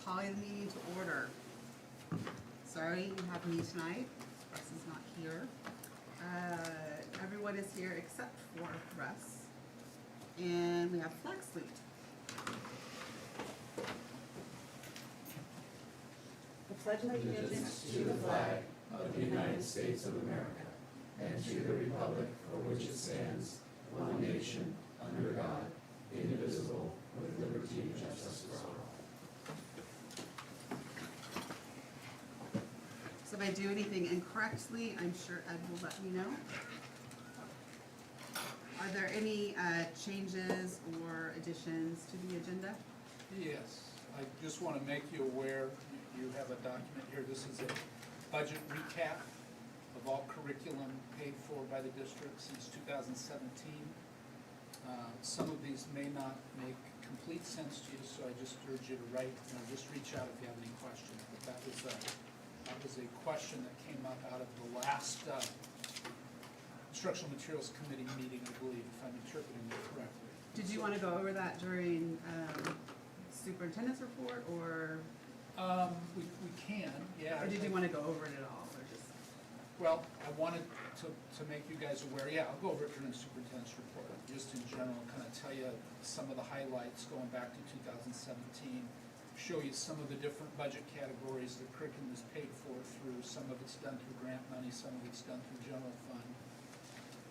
calling the meeting to order. Sorry you have me tonight. Russ is not here. Everyone is here except for Russ. And we have flag salute. The Pledge of Allegiance to the flag of the United States of America and to the republic for which it stands, one nation, under God, indivisible, with liberty and justice for all. So if I do anything incorrectly, I'm sure Ed will let me know. Are there any changes or additions to the agenda? Yes, I just want to make you aware, you have a document here. This is a budget recap of all curriculum paid for by the district since 2017. Some of these may not make complete sense to you, so I just urge you to write, just reach out if you have any questions. But that was a question that came up out of the last Instructional Materials Committee meeting, I believe, if I'm interpreting it correctly. Did you want to go over that during superintendent's report, or? We can, yeah. Or did you want to go over it at all, or just? Well, I wanted to make you guys aware, yeah, I'll go over it during the superintendent's report, just in general, kind of tell you some of the highlights going back to 2017, show you some of the different budget categories the curriculum is paid for through. Some of it's done through grant money, some of it's done through general fund,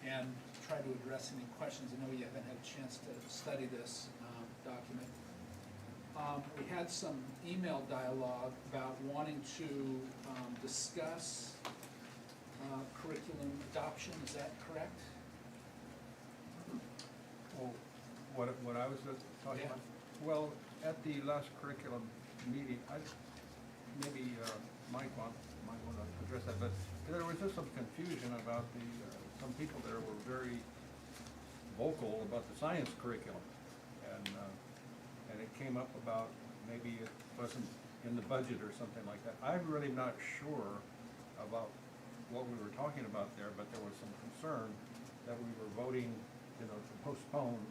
and try to address any questions. I know you haven't had a chance to study this document. We had some email dialogue about wanting to discuss curriculum adoption. Is that correct? Oh, what I was talking about? Well, at the last curriculum meeting, maybe Mike might want to address that, but there was just some confusion about some people there were very vocal about the science curriculum, and it came up about maybe it wasn't in the budget or something like that. I'm really not sure about what we were talking about there, but there was some concern that we were voting, to postpone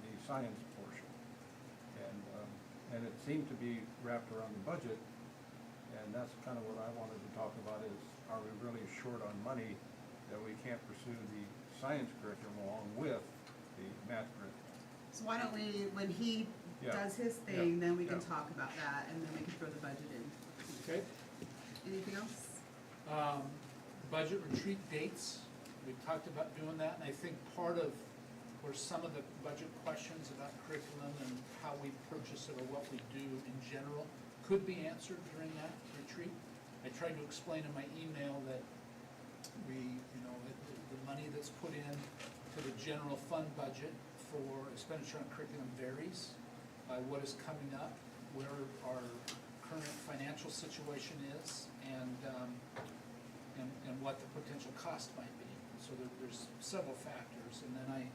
the science portion. And it seemed to be wrapped around the budget, and that's kind of what I wanted to talk about is, are we really short on money that we can't pursue the science curriculum along with the math curriculum? So why don't we, when he does his thing, then we can talk about that, and then we can throw the budget in. Okay. Anything else? Budget retreat dates, we talked about doing that, and I think part of where some of the budget questions about curriculum and how we purchase it or what we do in general could be answered during that retreat. I tried to explain in my email that the money that's put in to the general fund budget for expenditure on curriculum varies by what is coming up, where our current financial situation is, and what the potential cost might be. So there's several factors, and then I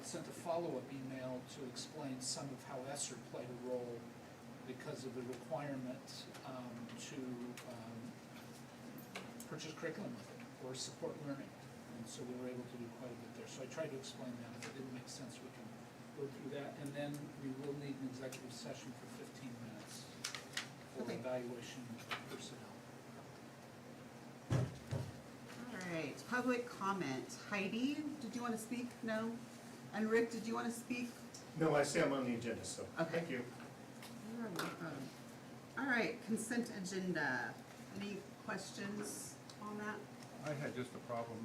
sent a follow-up email to explain some of how ESSER played a role because of the requirement to purchase curriculum with it or support learning. And so we were able to do quite a bit there. So I tried to explain that. If it didn't make sense, we can go through that. And then we will need an executive session for 15 minutes for evaluation of personnel. All right, public comment. Heidi, did you want to speak? No? And Rick, did you want to speak? No, I see I'm on the agenda, so Okay. thank you. You're welcome. All right, consent agenda. Any questions on that? I had just a problem,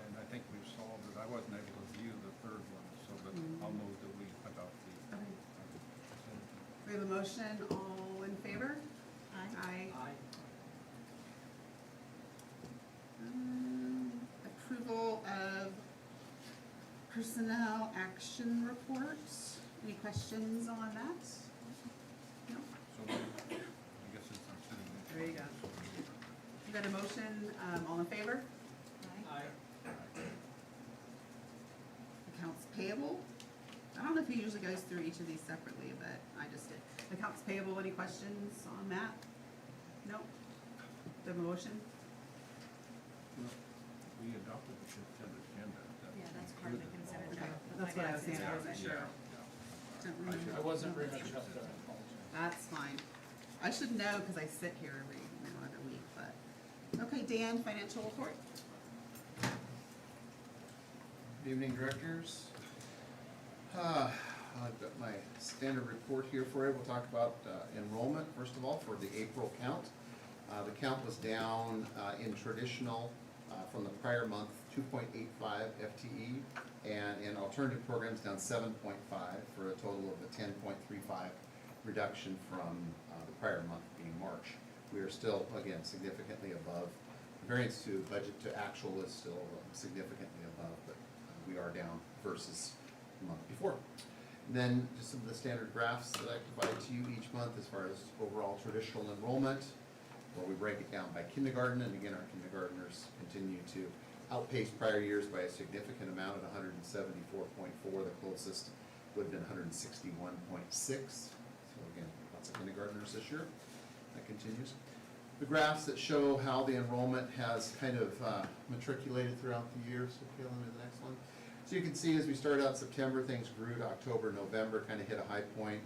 and I think we've solved it. I wasn't able to view the third one, so that I'll move that we adopt the. Okay. We have a motion. All in favor? Aye. Aye. Approval of personnel action reports. Any questions on that? No? So I guess it's I'm sitting there. There you go. You got a motion, all in favor? Aye. Accounts payable. I don't know if he usually goes through each of these separately, but I just did. Accounts payable, any questions on that? No? The motion? We adopted the consent agenda. Yeah, that's part of the consent Okay, agenda. that's what I was saying, I wasn't sure. Yeah. Don't remember. I wasn't very much help there, I apologize. That's fine. I should know because I sit here every week, but, okay, Dan, financial report? Good evening, directors. I've got my standard report here for you. We'll talk about enrollment, first of all, for the April count. The count was down in traditional from the prior month, 2.85 FTE, and in alternative programs, down 7.5 for a total of a 10.35 reduction from the prior month being March. We are still, again, significantly above. Variance to budget to actual is still significantly above, but we are down versus the month before. And then just some of the standard graphs that I provide to you each month as far as overall traditional enrollment, where we break it down by kindergarten, and again, our kindergartners continue to outpace prior years by a significant amount at 174.4. The closest would have been 161.6. So again, lots of kindergartners this year. That continues. The graphs that show how the enrollment has kind of matriculated throughout the year. So Kayla, to the next one. So you can see as we started out September, things grew to October, November, kind of hit a high point,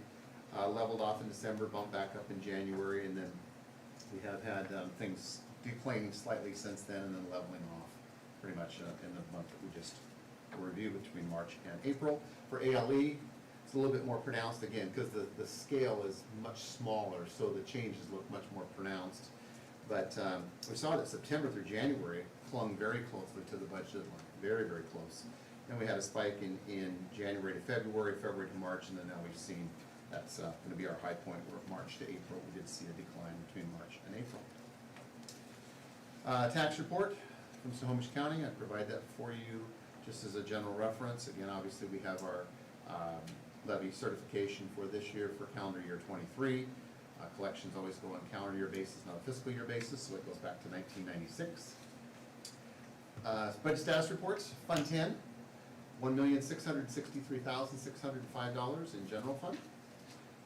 leveled off in December, bumped back up in January, and then we have had things declining slightly since then, and then leveling off pretty much in the month that we just reviewed between March and April. For ALE, it's a little bit more pronounced again because the scale is much smaller, so the changes look much more pronounced. But we saw that September through January clung very closely to the budget line, very, very close. Then we had a spike in January to February, February to March, and then now we've seen that's going to be our high point, where March to April, we did see a decline between March and April. Tax report from Snohomish County, I provide that for you just as a general reference. Again, obviously, we have our levy certification for this year for calendar year 23. Collections always go on calendar year basis, not a fiscal year basis, so it goes back to 1996. Budget status reports, Fund 10, $1,663,605 in general fund.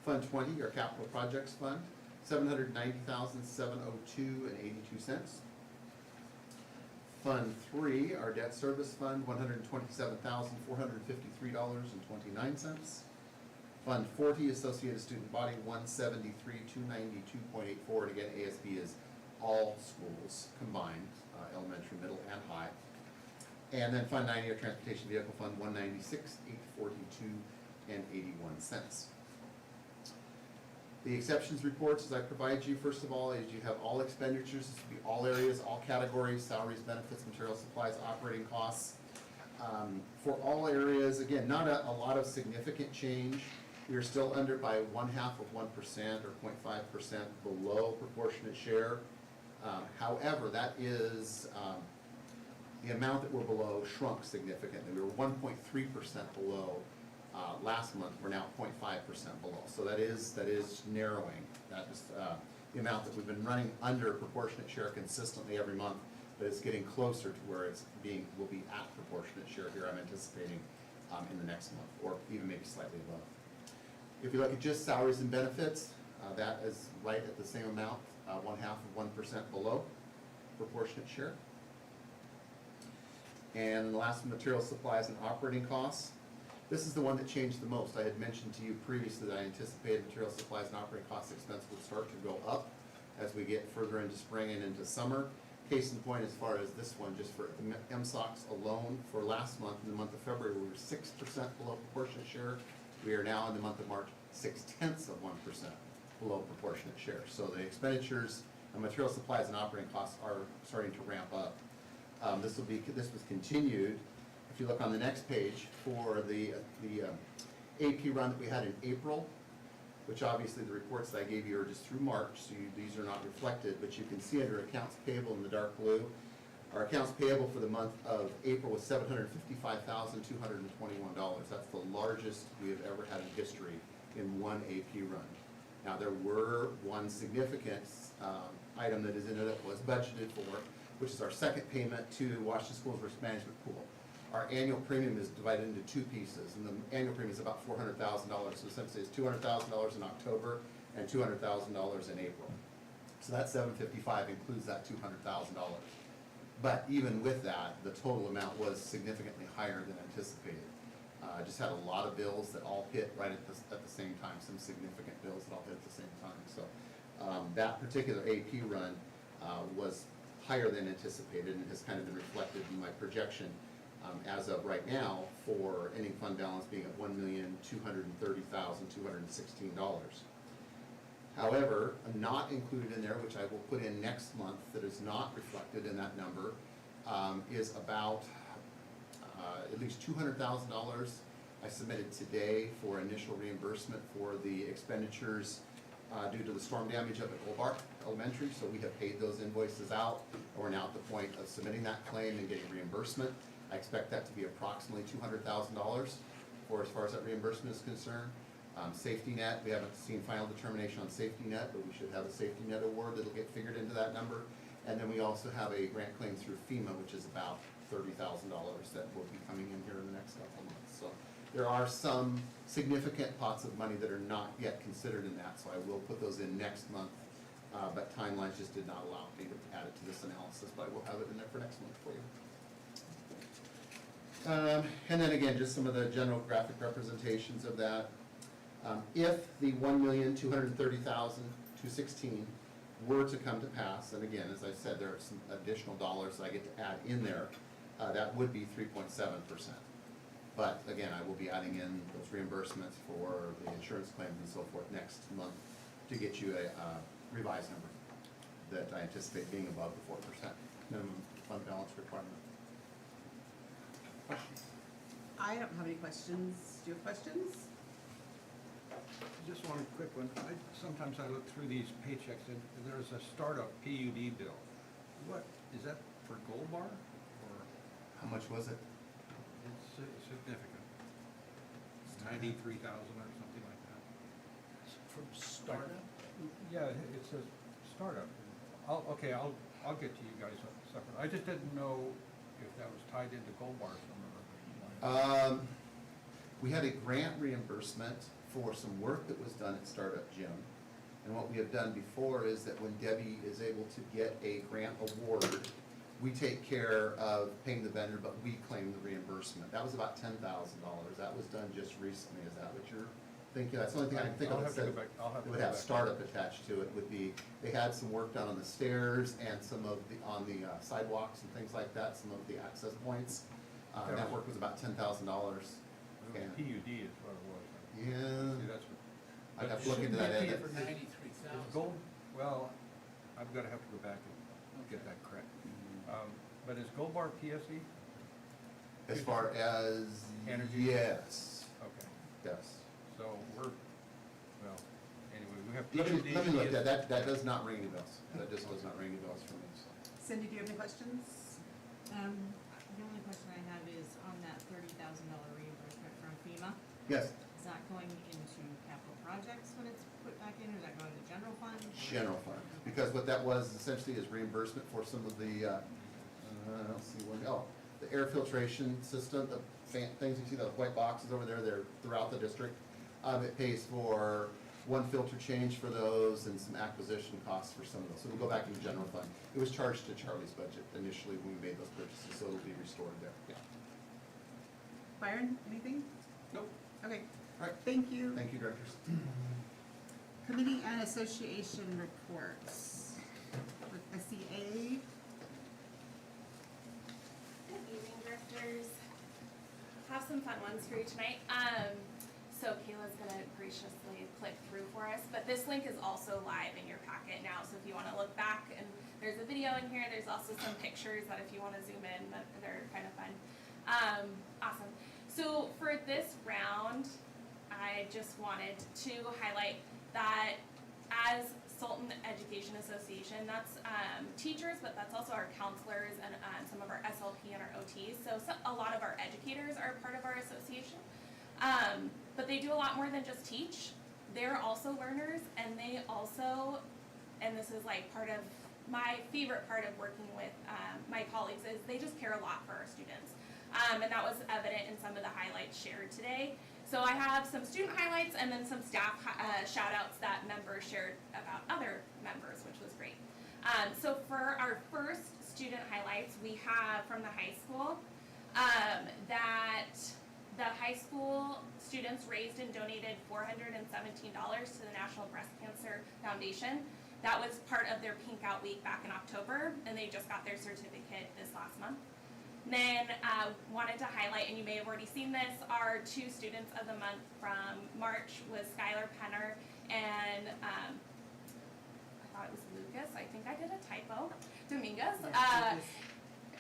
Fund 20, our capital projects fund, $790,702.82. Fund 3, our debt service fund, $127,453.29. Fund 40, Associated Student Body, $173,292.84. And again, ASB is all schools combined, elementary, middle, and high. And then Fund 90, our Transportation Vehicle Fund, $196,842.81. The exceptions reports, as I provide you, first of all, is you have all expenditures. This will be all areas, all categories, salaries, benefits, material supplies, operating costs. For all areas, again, not a lot of significant change. We are still under by 0.5% or 0.5% below proportionate share. However, that is the amount that we're below shrunk significantly. We were 1.3% below last month. We're now 0.5% below. So that is narrowing. That is the amount that we've been running under proportionate share consistently every month, but it's getting closer to where it's will be at proportionate share here. I'm anticipating in the next month, or even maybe slightly above. If you look at just salaries and benefits, that is right at the same amount, 0.5% of 1% below proportionate share. And the last one, material supplies and operating costs. This is the one that changed the most. I had mentioned to you previously that I anticipated material supplies and operating cost expense would start to go up as we get further into spring and into summer. Case in point, as far as this one, just for MSOCs alone, for last month, in the month of February, we were 6% below proportionate share. We are now in the month of March, 0.6% below proportionate share. So the expenditures on material supplies and operating costs are starting to ramp up. This was continued. If you look on the next page for the AP run that we had in April, which obviously the reports that I gave you are just through March, so these are not reflected, but you can see under accounts payable in the dark blue, our accounts payable for the month of April was $755,221. That's the largest we have ever had in history in one AP run. Now, there were one significant item that is in it that was budgeted for, which is our second payment to Washington Schools Risk Management Pool. Our annual premium is divided into two pieces, and the annual premium is about $400,000. So essentially, it's $200,000 in October and $200,000 in April. So that $755 includes that $200,000. But even with that, the total amount was significantly higher than anticipated. I just had a lot of bills that all hit right at the same time, some significant bills that all hit at the same time. So That particular AP run was higher than anticipated and has kind of been reflected in my projection as of right now for ending fund balance being at $1,230,216. However, not included in there, which I will put in next month, that is not reflected in that number, is about at least $200,000 I submitted today for initial reimbursement for the expenditures due to the storm damage up at Goldbar Elementary. So we have paid those invoices out. We're now at the point of submitting that claim and getting reimbursement. I expect that to be approximately $200,000 for as far as that reimbursement is concerned. Safety net, we haven't seen final determination on safety net, but we should have a safety net award that'll get figured into that number. And then we also have a grant claim through FEMA, which is about $30,000 that will be coming in here in the next couple of months. So there are some significant pots of money that are not yet considered in that, so I will put those in next month. But timelines just did not allow me to add it to this analysis, but I will have it in there for next month for you. And then again, just some of the general graphic representations of that. If the $1,230,216 were to come to pass, and again, as I said, there are some additional dollars that I get to add in there, that would be 3.7%. But again, I will be adding in those reimbursements for the insurance claims and so forth next month to get you a revised number that I anticipate being above the 4% minimum fund balance requirement. I don't have any questions. Do you have questions? Just one quick one. Sometimes I look through these paychecks and there's a startup PUD bill. What, is that for Gold Bar or? How much was it? It's significant. 93,000 or something like that. From startup? Yeah, it's a startup. I'll get to you guys separate. I just didn't know if that was tied into Gold Bar somewhere. We had a grant reimbursement for some work that was done at Startup Gym. And what we have done before is that when Debbie is able to get a grant award, we take care of paying the vendor, but we claim the reimbursement. That was about $10,000. That was done just recently. Is that what you're thinking? That's the only thing I can think of that said it would have startup attached to it. Would be, they had some work done on the stairs and some of the, on the sidewalks and things like that, some of the access points. That work was about $10,000. PUD is what it was. Yeah. See, that's what. I'd have to look into that. Shouldn't they pay Ed. for 93,000? Gold, well, I'm gonna have to go back and get that correct. But is Gold Bar PSE? As far as, Energy? yes, Okay, yes. so we're, well, anyway, we have Let PUD. me look, that does not ring any bells. That just does not ring any bells for me, so. Cindy, do you have any questions? The only question I have is on that $30,000 reimbursement from FEMA. Yes, Is that going into capital projects when it's put back in, or is that going to general fund? general fund, because what that was essentially is reimbursement for some of the, I don't see one, the air filtration system, the things you see, those white boxes over there, they're throughout the district. It pays for one filter change for those and some acquisition costs for some of those. So it'll go back into general fund. It was charged to Charlie's budget initially when we made those purchases, so it'll be restored there. Yeah. Byron, anything? Nope. Okay, All right. thank you. Thank you, directors. Committee and association reports with SEA. Good evening, directors. Have some fun ones for you tonight. So Kayla's gonna graciously click through for us, but this link is also live in your packet now, so if you wanna look back, and there's a video in here, there's also some pictures that if you wanna zoom in, that they're kind of fun. Awesome. So for this round, I just wanted to highlight that as Sultan Education Association, that's teachers, but that's also our counselors and some of our SLP and our OTs. So a lot of our educators are part of our association. But they do a lot more than just teach. They're also learners, and they also, and this is like part of my favorite part of working with my colleagues, is they just care a lot for our students. And that was evident in some of the highlights shared today. So I have some student highlights and then some staff shout outs that members shared about other members, which was great. So for our first student highlights, we have from the high school that the high school students raised and donated $417 to the National Breast Cancer Foundation. That was part of their Pink Out Week back in October, and they just got their certificate this last month. Then wanted to highlight, and you may have already seen this, our 2 students of the month from March was Skylar Penner and I thought it was Lucas. I think I did a typo. Dominguez.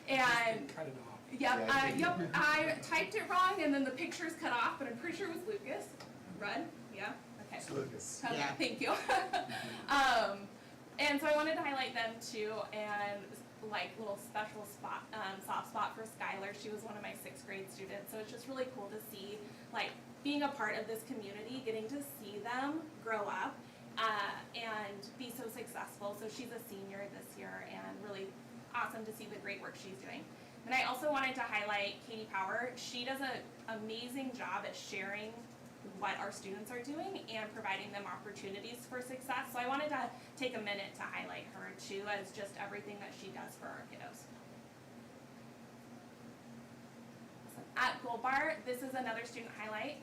And Cut it off. yep, Yeah, I typed it wrong, and then the picture's cut off, but I'm pretty sure it was Lucas. Rudd. Yeah. Okay. It's Lucas. Okay, Yeah. thank you. And so I wanted to highlight them too, and like little special spot, soft spot for Skylar. She was one of my 6th grade students, so it's just really cool to see, like, being a part of this community, getting to see them grow up and be so successful. So she's a senior this year, and really awesome to see the great work she's doing. And I also wanted to highlight Katie Power. She does an amazing job at sharing what our students are doing and providing them opportunities for success. So I wanted to take a minute to highlight her too, as just everything that she does for our kiddos. At Gold Bar, this is another student highlight.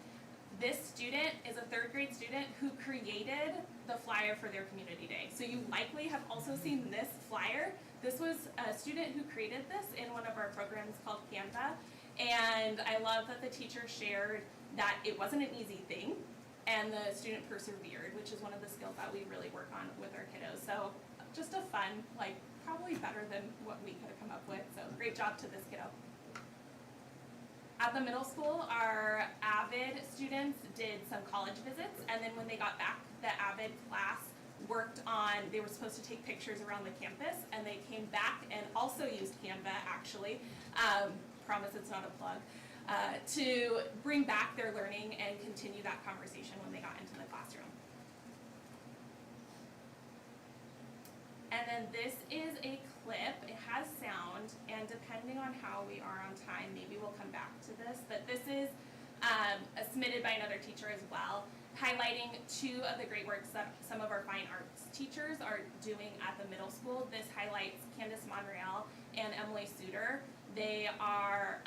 This student is a 3rd grade student who created the flyer for their community day. So you likely have also seen this flyer. This was a student who created this in one of our programs called Canva. And I love that the teacher shared that it wasn't an easy thing, and the student persevered, which is one of the skills that we really work on with our kiddos. So just a fun, like, probably better than what we could have come up with. So great job to this kiddo. At the middle school, our AVID students did some college visits, and then when they got back, the AVID class worked on, they were supposed to take pictures around the campus, and they came back and also used Canva, actually. Promise it's not a plug. To bring back their learning and continue that conversation when they got into the classroom. And then this is a clip. It has sound, and depending on how we are on time, maybe we'll come back to this. But this is submitted by another teacher as well, highlighting 2 of the great works that some of our fine arts teachers are doing at the middle school. This highlights Candace Monreal and Emily Suter. They are,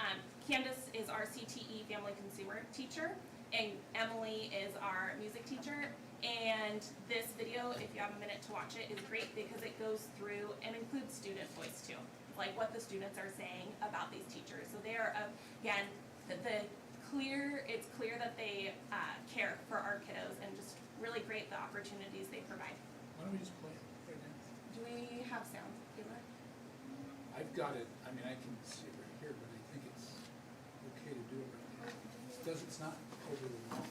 Candace is our CTE family consumer teacher, and Emily is our music teacher. And this video, if you have a minute to watch it, is great because it goes through and includes student voice too, like what the students are saying about these teachers. So they are, again, it's clear that they care for our kiddos, and just really great the opportunities they provide. Why don't we just play it right now? Do we have sound, Kayla? I've got it, I mean, I can see it right here, but I think it's okay to do it right now. It's not overly long.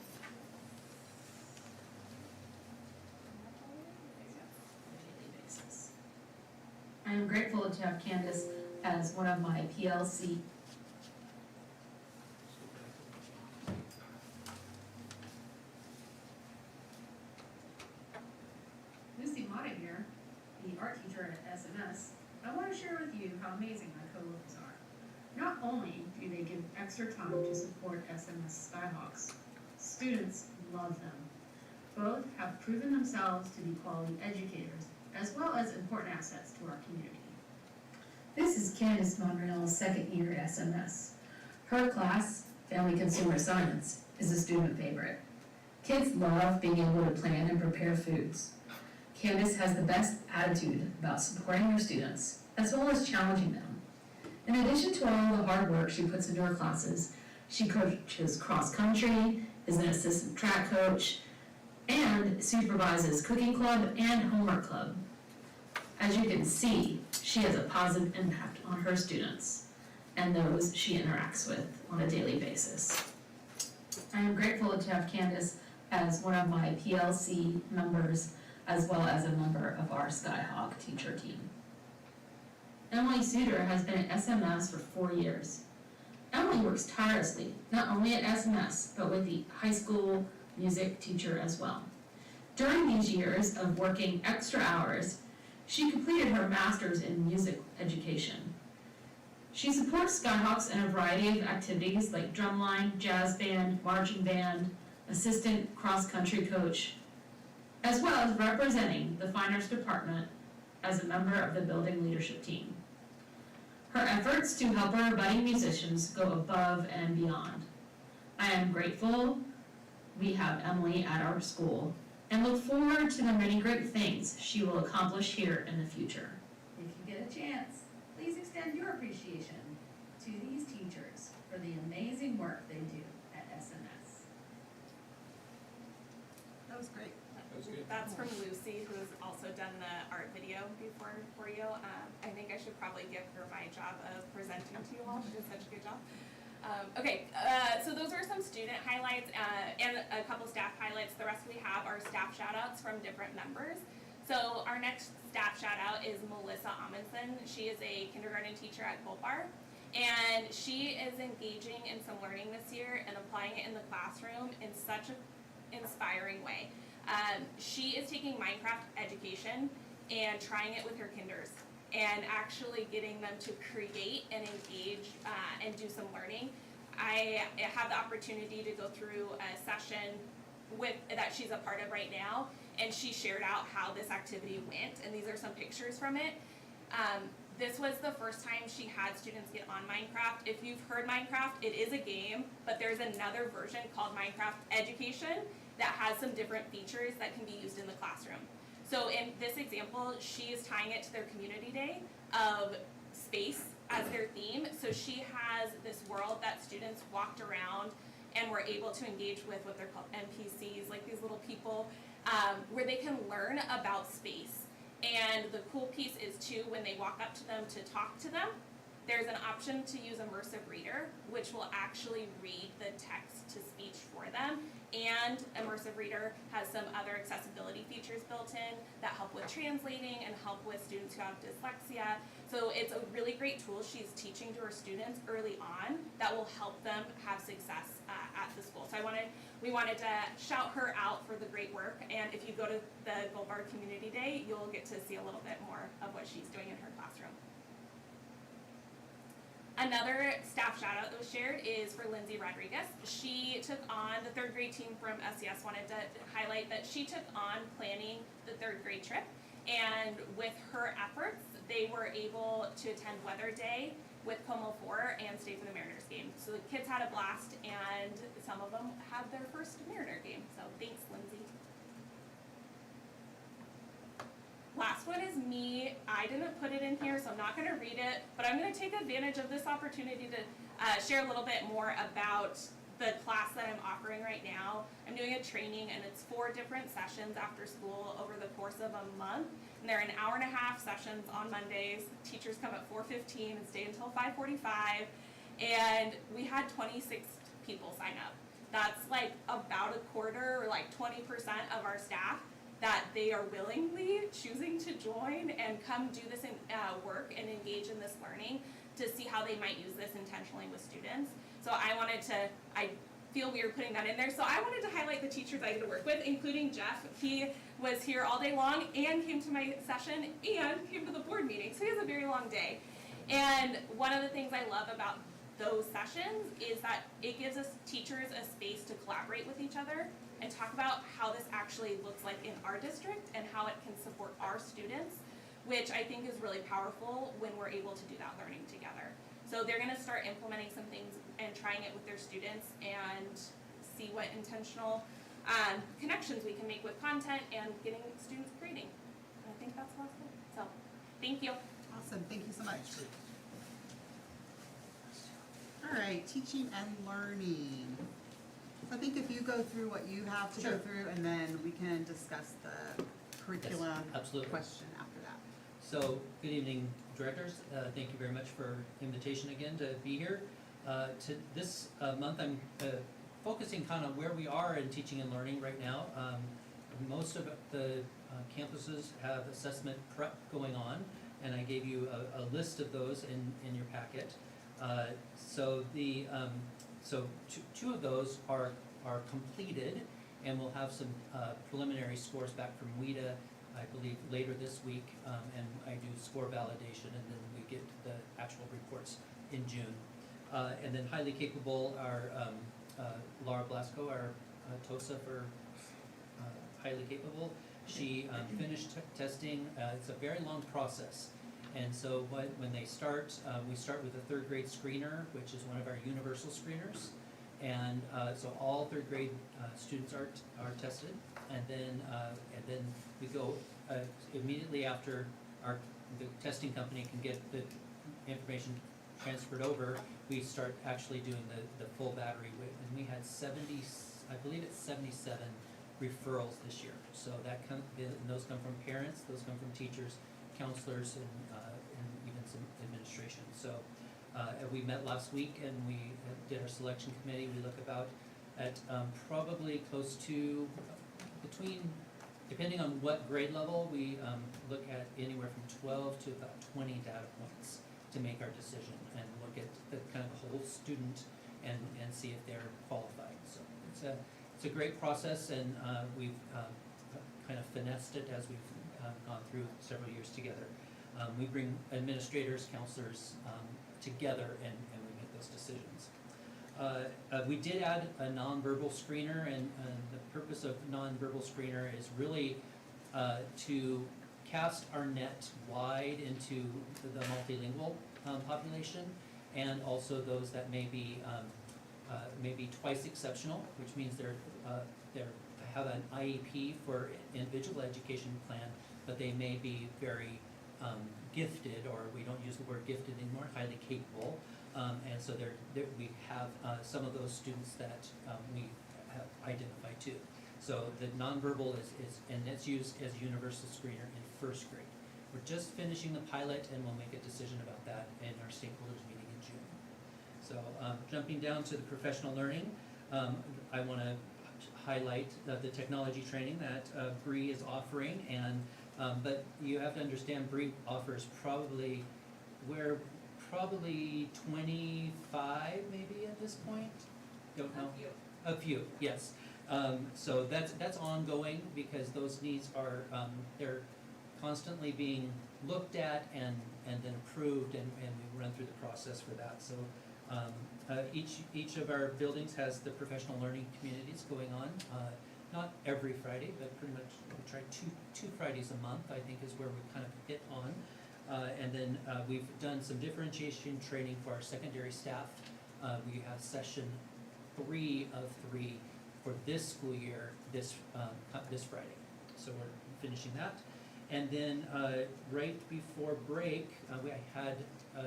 I am grateful to have Candace as one of my PLC. Lucy Mata here, the art teacher at SMS. I want to share with you how amazing my coworkers are. Not only do they give extra time to support SMS Skyhawks, students love them. Both have proven themselves to be quality educators, as well as important assets to our community. This is Candace Monreal's 2nd year at SMS. Her class, Family Consumer Science, is a student favorite. Kids love being able to plan and prepare foods. Candace has the best attitude about supporting her students, as well as challenging them. In addition to all the hard work she puts into her classes, she coaches cross-country, is an assistant track coach, and supervises cooking club and homework club. As you can see, she has a positive impact on her students and those she interacts with on a daily basis. I am grateful to have Candace as one of my PLC members, as well as a member of our Skyhawk teacher team. Emily Suter has been at SMS for 4 years. Emily works tirelessly, not only at SMS, but with the high school music teacher as well. During these years of working extra hours, she completed her master's in music education. She supports Skyhawks in a variety of activities like drumline, jazz band, marching band, assistant cross-country coach, as well as representing the Fine Arts Department as a member of the building leadership team. Her efforts to help our budding musicians go above and beyond. I am grateful we have Emily at our school and look forward to the many great things she will accomplish here in the future. If you get a chance, please extend your appreciation to these teachers for the amazing work they do at SMS. That was great. That was good. That's from Lucy, who has also done the art video before for you. I think I should probably give her my job of presenting to you all. She did such a good job. So those are some student highlights and a couple staff highlights. The rest we have are staff shout outs from different members. So our next staff shout out is Melissa Amundsen. She is a kindergarten teacher at Gold Bar. And she is engaging in some learning this year and applying it in the classroom in such an inspiring way. She is taking Minecraft education and trying it with her kinders and actually getting them to create and engage and do some learning. I have the opportunity to go through a session that she's a part of right now, and she shared out how this activity went, and these are some pictures from it. This was the first time she had students get on Minecraft. If you've heard Minecraft, it is a game, but there's another version called Minecraft Education that has some different features that can be used in the classroom. So in this example, she is tying it to their community day of space as their theme. So she has this world that students walked around and were able to engage with what they're called NPCs, like these little people, where they can learn about space. And the cool piece is too, when they walk up to them to talk to them, there's an option to use Immersive Reader, which will actually read the text to speech for them. And Immersive Reader has some other accessibility features built in that help with translating and help with students who have dyslexia. So it's a really great tool she's teaching to her students early on that will help them have success at the school. So we wanted to shout her out for the great work. And if you go to the Gold Bar Community Day, you'll get to see a little bit more of what she's doing in her classroom. Another staff shout out that was shared is for Lindsay Rodriguez. She took on the third grade team from SES, wanted to highlight that she took on planning the third grade trip. And with her efforts, they were able to attend Weather Day with Como 4 and stay for the Mariners game. So the kids had a blast, and some of them had their first Mariner game. So thanks, Lindsay. Last one is me. I didn't put it in here, so I'm not going to read it, but I'm going to take advantage of this opportunity to share a little bit more about the class that I'm offering right now. I'm doing a training, and it's 4 different sessions after school over the course of a month. And they're an hour-and-a-half sessions on Mondays. Teachers come at 4:15 and stay until 5:45. And we had 26 people sign up. That's like about a quarter, or like 20% of our staff, that they are willingly choosing to join and come do this work and engage in this learning to see how they might use this intentionally with students. So I feel weird putting that in there. So I wanted to highlight the teachers I get to work with, including Jeff. He was here all day long and came to my session and came to the board meeting. So he has a very long day. And one of the things I love about those sessions is that it gives us teachers a space to collaborate with each other and talk about how this actually looks like in our district and how it can support our students, which I think is really powerful when we're able to do that learning together. So they're gonna start implementing some things and trying it with their students and see what intentional connections we can make with content and getting students creating. And I think that's the last one. So, thank you. Awesome, thank you so much. All right, teaching and learning. I think if you go through what you have to go Sure. through, and then we can discuss the curriculum absolutely. question after that. So, good evening, directors. Thank you very much for invitation again to be here. To this month, I'm focusing kind of where we are in teaching and learning right now. Most of the campuses have assessment prep going on, and I gave you a list of those in your packet. So two of those are completed, and we'll have some preliminary scores back from WIDA, I believe, later this week, and I do score validation, and then we get the actual reports in June. And then highly capable are Laura Blasco, our TOSA for highly capable. She finished testing. It's a very long process. And so when they start, we start with a third grade screener, which is one of our universal screeners. So all third grade students are tested, and then we go immediately after the testing company can get the information transferred over, we start actually doing the full battery. And we had 70, I believe it's 77 referrals this year. So and those come from parents, those come from teachers, counselors, and even some administration. So we met last week and we did our selection committee. We look at probably close to depending on what grade level, we look at anywhere from 12 to about 20 data points to make our decision and look at the kind of the whole student and see if they're qualified. So it's a great process, and we've kind of finessed it as we've gone through several years together. We bring administrators, counselors together, and we make those decisions. We did add a nonverbal screener, and the purpose of nonverbal screener is really to cast our net wide into the multilingual population, and also those that may be twice exceptional, which means they have an IEP for individual education plan, but they may be very gifted, or we don't use the word gifted anymore, highly capable. And so we have some of those students that we have identified too. So the nonverbal and it's used as a universal screener in first grade. We're just finishing the pilot, and we'll make a decision about that in our stakeholders meeting in June. So jumping down to the professional learning, I want to highlight the technology training that Bree is offering, and but you have to understand Bree offers probably 25 maybe at this point. Don't know. A few, yes. So that's ongoing, because those needs are they're constantly being looked at and then approved, and we run through the process for that. So each of our buildings has the professional learning communities going on. Not every Friday, but pretty much we try two Fridays a month, I think, is where we kind of hit on. And then we've done some differentiation training for our secondary staff. We have session 3 of 3 for this school year, this Friday. So we're finishing that. And then right before break, we had a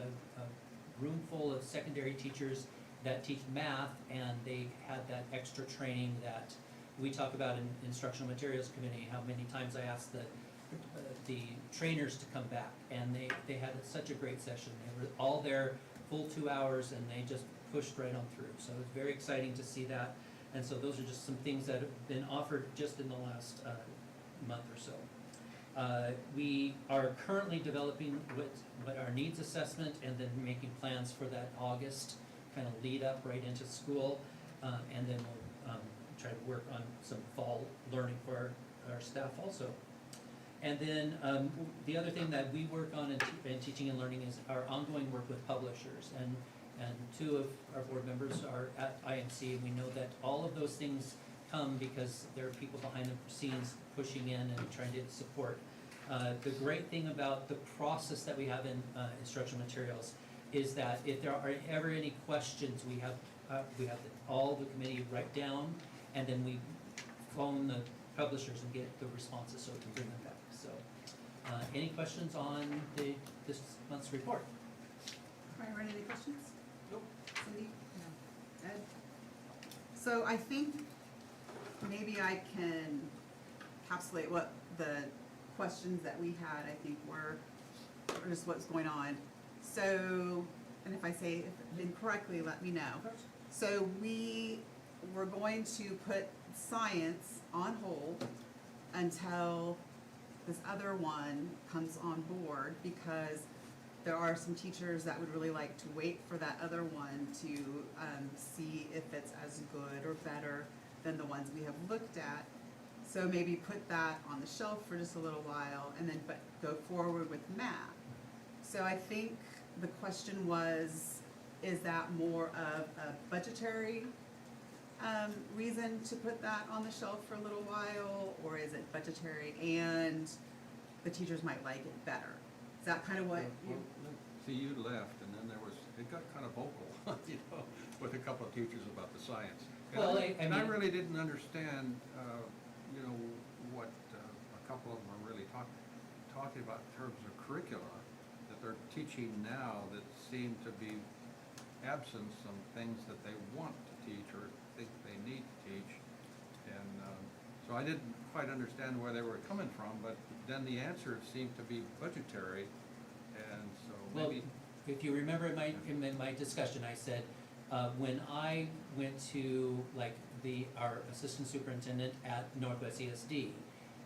room full of secondary teachers that teach math, and they had that extra training that we talk about in Instructional Materials Committee, how many times I asked the trainers to come back, and they had such a great session. They were all there full 2 hours, and they just pushed right on through. So it was very exciting to see that. And so those are just some things that have been offered just in the last month or so. We are currently developing what our needs assessment, and then making plans for that August kind of lead up right into school, and then we'll try to work on some fall learning for our staff also. And then the other thing that we work on in teaching and learning is our ongoing work with publishers, and 2 of our board members are at IMC, and we know that all of those things come because there are people behind the scenes pushing in and trying to support. The great thing about the process that we have in instructional materials is that if there are ever any questions, we have all the committee write down, and then we phone the publishers and get the responses so we can bring them back. So any questions on this month's report? Byron, any questions? Nope. Cindy? No. Ed? So I think maybe I can encapsulate what the questions that we had, I think, were, or just what's going on. So, and if I say it incorrectly, let me know. So we were going to put science on hold until this other one comes on board, because there are some teachers that would really like to wait for that other one to see if it's as good or better than the ones we have looked at. So maybe put that on the shelf for just a little while, and then go forward with math. So I think the question was, is that more of a budgetary reason to put that on the shelf for a little while, or is it budgetary and the teachers might like it better? Is that kind of what you? See, you left, and then there was it got kind of vocal, you know, with a couple of teachers about the science. And Well, and I mean- really didn't understand, you know, what a couple of them are really talking about in terms of curricula that they're teaching now that seem to be absent some things that they want to teach or think they need to teach. And so I didn't quite understand where they were coming from, but then the answer seemed to be budgetary, and so Well, maybe. if you remember in my discussion, I said, when I went to like our assistant superintendent at Northwest ESD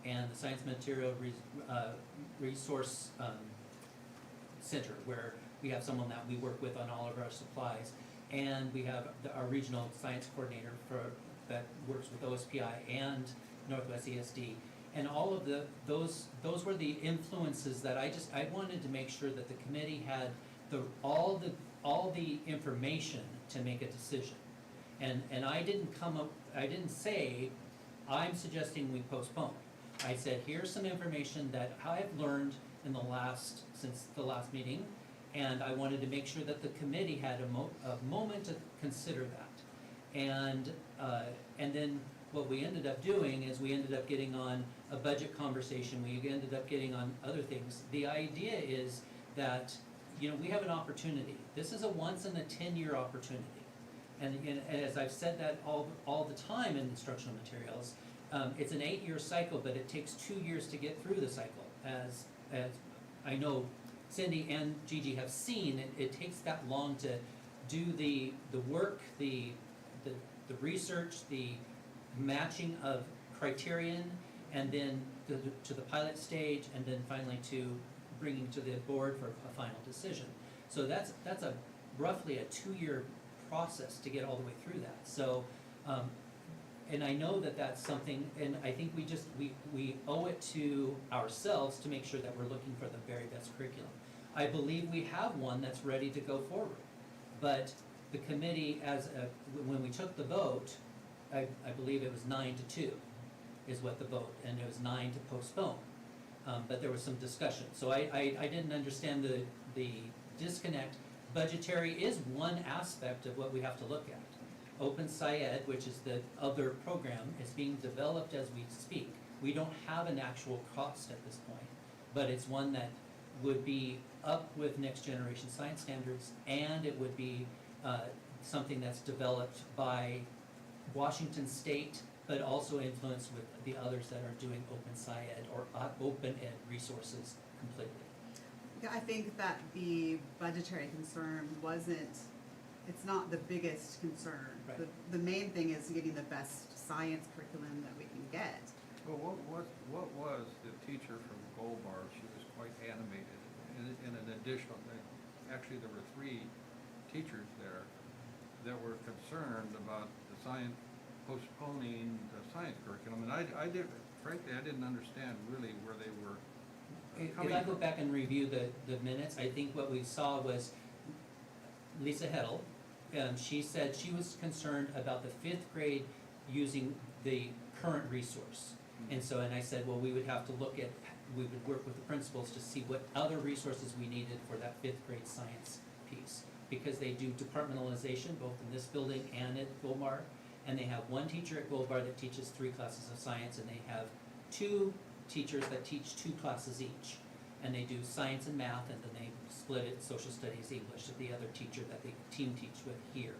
and the Science Material Resource Center, where we have someone that we work with on all of our supplies, and we have our regional science coordinator that works with OSPI and Northwest ESD. And all of those were the influences that I wanted to make sure that the committee had all the information to make a decision. And I didn't say, I'm suggesting we postpone. I said, here's some information that I've learned since the last meeting, and I wanted to make sure that the committee had a moment to consider that. And then what we ended up doing is we ended up getting on a budget conversation, we ended up getting on other things. The idea is that, you know, we have an opportunity. This is a once in a 10-year opportunity. And as I've said that all the time in instructional materials, it's an 8-year cycle, but it takes 2 years to get through the cycle. As I know Cindy and Gigi have seen, it takes that long to do the work, the research, the matching of criterion, and then to the pilot stage, and then finally to bringing to the board for a final decision. So that's roughly a 2-year process to get all the way through that. So, and I know that that's something, and I think we owe it to ourselves to make sure that we're looking for the very best curriculum. I believe we have one that's ready to go forward, but the committee, when we took the vote, I believe it was 9-2 is what the vote, and it was 9 to postpone. But there was some discussion. So I didn't understand the disconnect. Budgetary is one aspect of what we have to look at. Open SciEd, which is the other program, is being developed as we speak. We don't have an actual cost at this point, but it's one that would be up with next generation science standards, and it would be something that's developed by Washington State, but also influenced with the others that are doing Open SciEd or Open Ed resources completely. Yeah, I think that the budgetary concern it's not the biggest concern. Right. The main thing is getting the best science curriculum that we can get. Well, what was the teacher from Gold Bar? She was quite animated. In an additional thing, actually there were 3 teachers there that were concerned about the science, postponing the science curriculum. And frankly, I didn't understand really where they were coming If I go from. back and review the minutes, I think what we saw was Lisa Heddle. She said she was concerned about the 5th grade using the current resource. And I said, well, we would have to we would work with the principals to see what other resources we needed for that 5th grade science piece. Because they do departmentalization both in this building and at Goldbar. And they have 1 teacher at Goldbar that teaches 3 classes of science, and they have 2 teachers that teach 2 classes each. And they do science and math, and then they split it, social studies, English, to the other teacher that they team teach with here.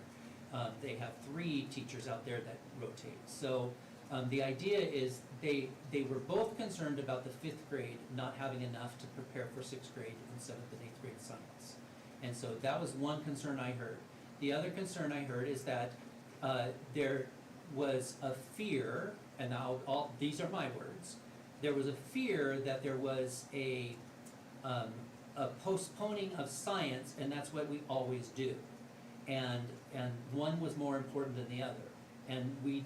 They have 3 teachers out there that rotate. So the idea is they were both concerned about the 5th grade not having enough to prepare for 6th grade and 7th and 8th grade science. And so that was one concern I heard. The other concern I heard is that there was a fear, and now these are my words, there was a fear that there was a postponing of science, and that's what we always do. And one was more important than the other. And we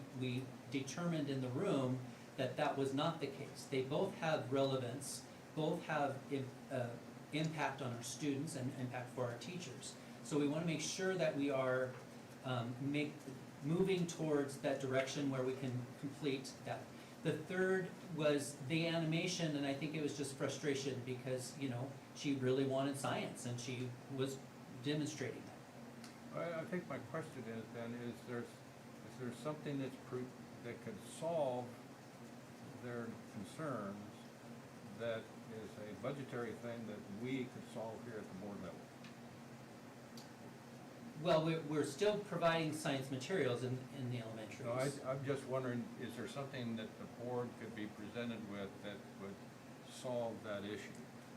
determined in the room that that was not the case. They both have relevance, both have impact on our students and impact for our teachers. So we want to make sure that we are moving towards that direction where we can complete that. The third was the animation, and I think it was just frustration because, you know, she really wanted science and she was demonstrating that. I think my question is then, is there something that could solve their concerns that is a budgetary thing that we could solve here at the board level? Well, we're still providing science materials in the elementaries. No, I'm just wondering, is there something that the board could be presented with that would solve that issue?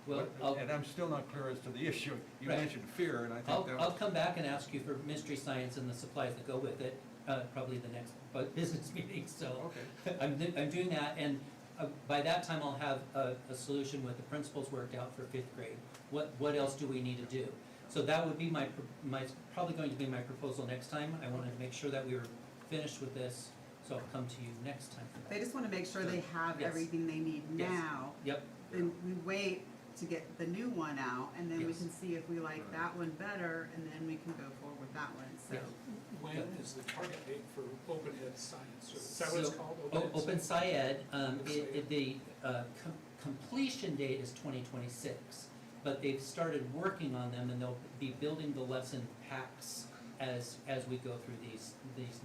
Well, And I'm still not clear as to the issue. You Right. mentioned fear, and I think that I'll was... come back and ask you for mystery science and the supplies that go with it, probably the next business meeting, so. Okay. I'm doing that, and by that time I'll have a solution with the principals worked out for 5th grade. What else do we need to do? So that would be probably going to be my proposal next time. I wanted to make sure that we were finished with this, so I'll come to you next time for They that. just wanna make sure they have Yes. everything they need Yes. now. Yep, Then we wait to get the new one out, and then we Yes. can see if we like that one better, and then we can go forward with that one, so. Yes. When is the target date for Open Ed Science? Or is that what it's So, called? Open Science, Open Science. the completion date is 2026, but they've started working on them, and they'll be building the lesson packs as we go through these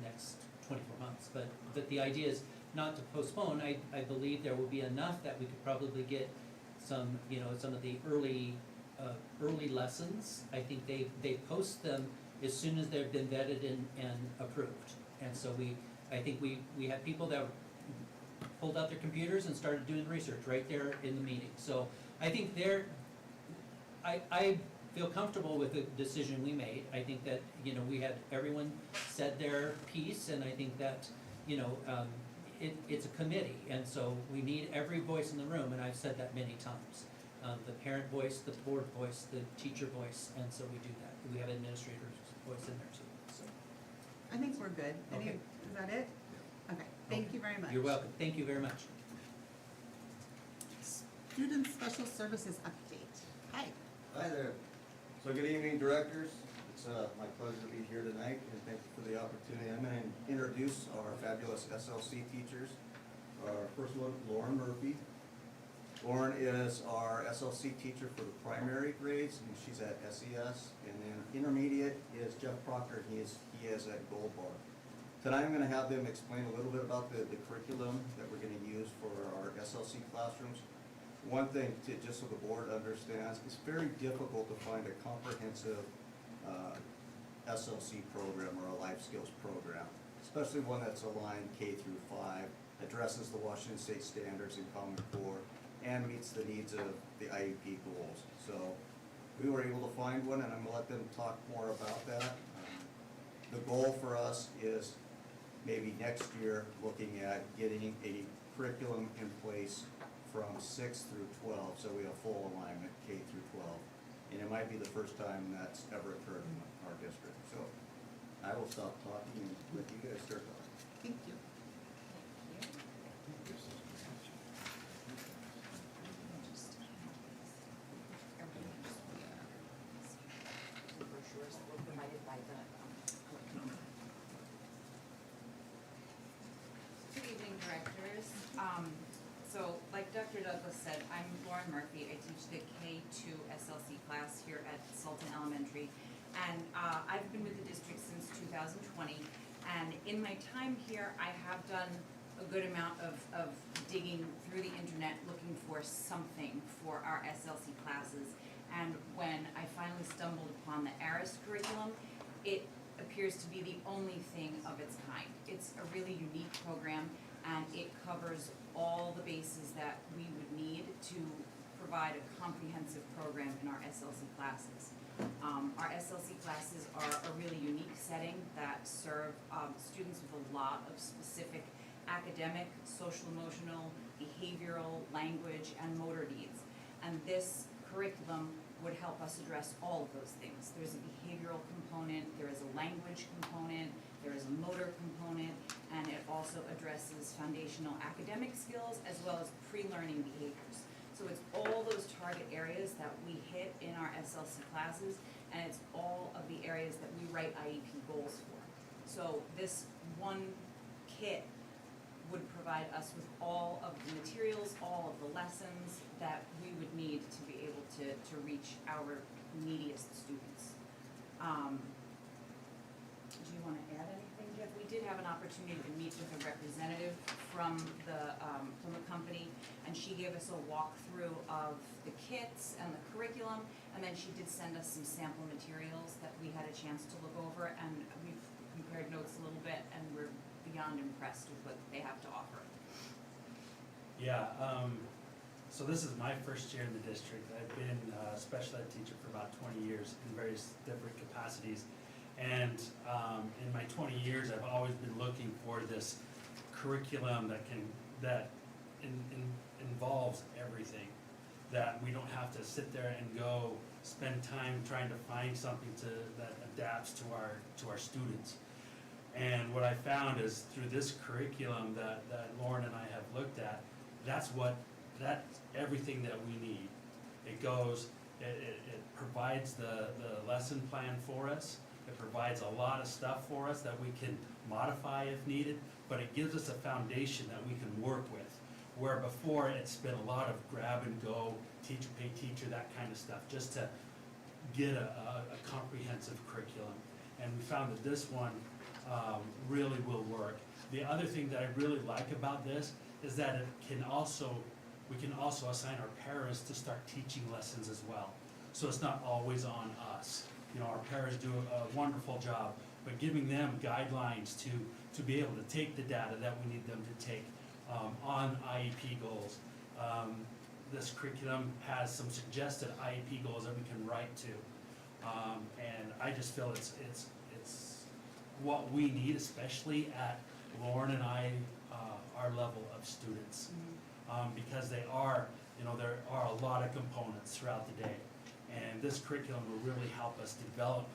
next 24 months. But the idea is not to postpone. I believe there will be enough that we could probably get some of the early lessons. I think they post them as soon as they've been vetted and approved. And so I think we had people that pulled out their computers and started doing research right there in the meeting. So I think I feel comfortable with the decision we made. I think that, we had everyone said their piece, and I think that, it's a committee, and so we need every voice in the room, and I've said that many times. The parent voice, the board voice, the teacher voice, and so we do that. We have administrators' voice in there too, so. I think we're good. Okay. Is that it? Okay, thank you very much. You're welcome. Thank you very much. Student Special Services update. Hi. Hi there. So good evening, directors. It's my pleasure to be here tonight, and thank you for the opportunity. I'm going to introduce our fabulous SLC teachers. Our first one, Lauren Murphy. Lauren is our SLC teacher for the primary grades, and she's at SES. And then intermediate is Jeff Proctor, and he is at Gold Bar. Tonight I'm going to have them explain a little bit about the curriculum that we're going to use for our SLC classrooms. One thing, just so the board understands, it's very difficult to find a comprehensive SLC program or a life skills program, especially one that's aligned K through 5, addresses the Washington State standards and Common Core, and meets the needs of the IEP goals. So we were able to find one, and I'm going to let them talk more about that. The goal for us is maybe next year looking at getting a curriculum in place from 6 through 12, so we have full alignment K through 12. And it might be the first time that's ever occurred in our district. So I will stop talking and let you guys start talking. Thank you. The brochures that were provided by the curriculum. Good evening, directors. So like Dr. Douglas said, I'm Lauren Murphy. I teach the K2 SLC class here at Sultan Elementary. And I've been with the district since 2020. And in my time here, I have done a good amount of digging through the internet looking for something for our SLC classes. And when I finally stumbled upon the ARIS curriculum, it appears to be the only thing of its kind. It's a really unique program, and it covers all the bases that we would need to provide a comprehensive program in our SLC classes. Our SLC classes are a really unique setting that serve students with a lot of specific academic, social emotional, behavioral, language, and motor needs. And this curriculum would help us address all of those things. There's a behavioral component, there is a language component, there is a motor component, and it also addresses foundational academic skills as well as pre-learning behaviors. So it's all those target areas that we hit in our SLC classes, and it's all of the areas that we write IEP goals for. So this one kit would provide us with all of the materials, all of the lessons that we would need to be able to reach our neediest students. opportunity to meet with a representative from the company, and she gave us a walkthrough of the kits and the curriculum, and then she did send us some sample materials that we had a chance to look over, and we've compared notes a little bit, and we're beyond impressed with what they have to offer. Yeah, so this is my first year in the district. I've been a special ed teacher for about 20 years in various different capacities. And in my 20 years, I've always been looking for this curriculum that involves everything. That we don't have to sit there and go spend time trying to find something that adapts to our students. And what I found is through this curriculum that Lauren and I have looked at, that's everything that we need. It provides the lesson plan for us. It provides a lot of stuff for us that we can modify if needed, but it gives us a foundation that we can work with. Where before it's been a lot of grab and go, teacher pay teacher, that kind of stuff, just to get a comprehensive curriculum. And we found that this one really will work. The other thing that I really like about this is that we can also assign our paras to start teaching lessons as well. So it's not always on us. Our paras do a wonderful job, but giving them guidelines to be able to take the data that we need them to take on IEP goals. This curriculum has some suggested IEP goals that we can write to. And I just feel it's what we need, especially at Lauren and I, our level of students. Because there are a lot of components throughout the day. And this curriculum will really help us develop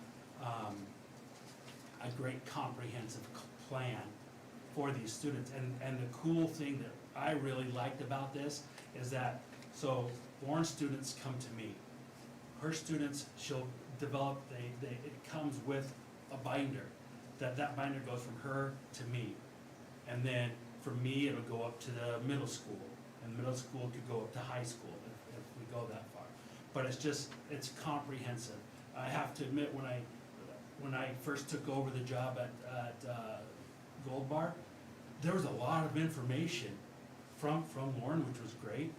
a great comprehensive plan for these students. And the cool thing that I really liked about this is that, so Lauren's students come to me. Her students, she'll develop, it comes with a binder. That binder goes from her to me. And then from me, it'll go up to the middle school. And middle school could go up to high school if we go that far. But it's comprehensive. I have to admit, when I first took over the job at Gold Bar, there was a lot of information from Lauren, which was great,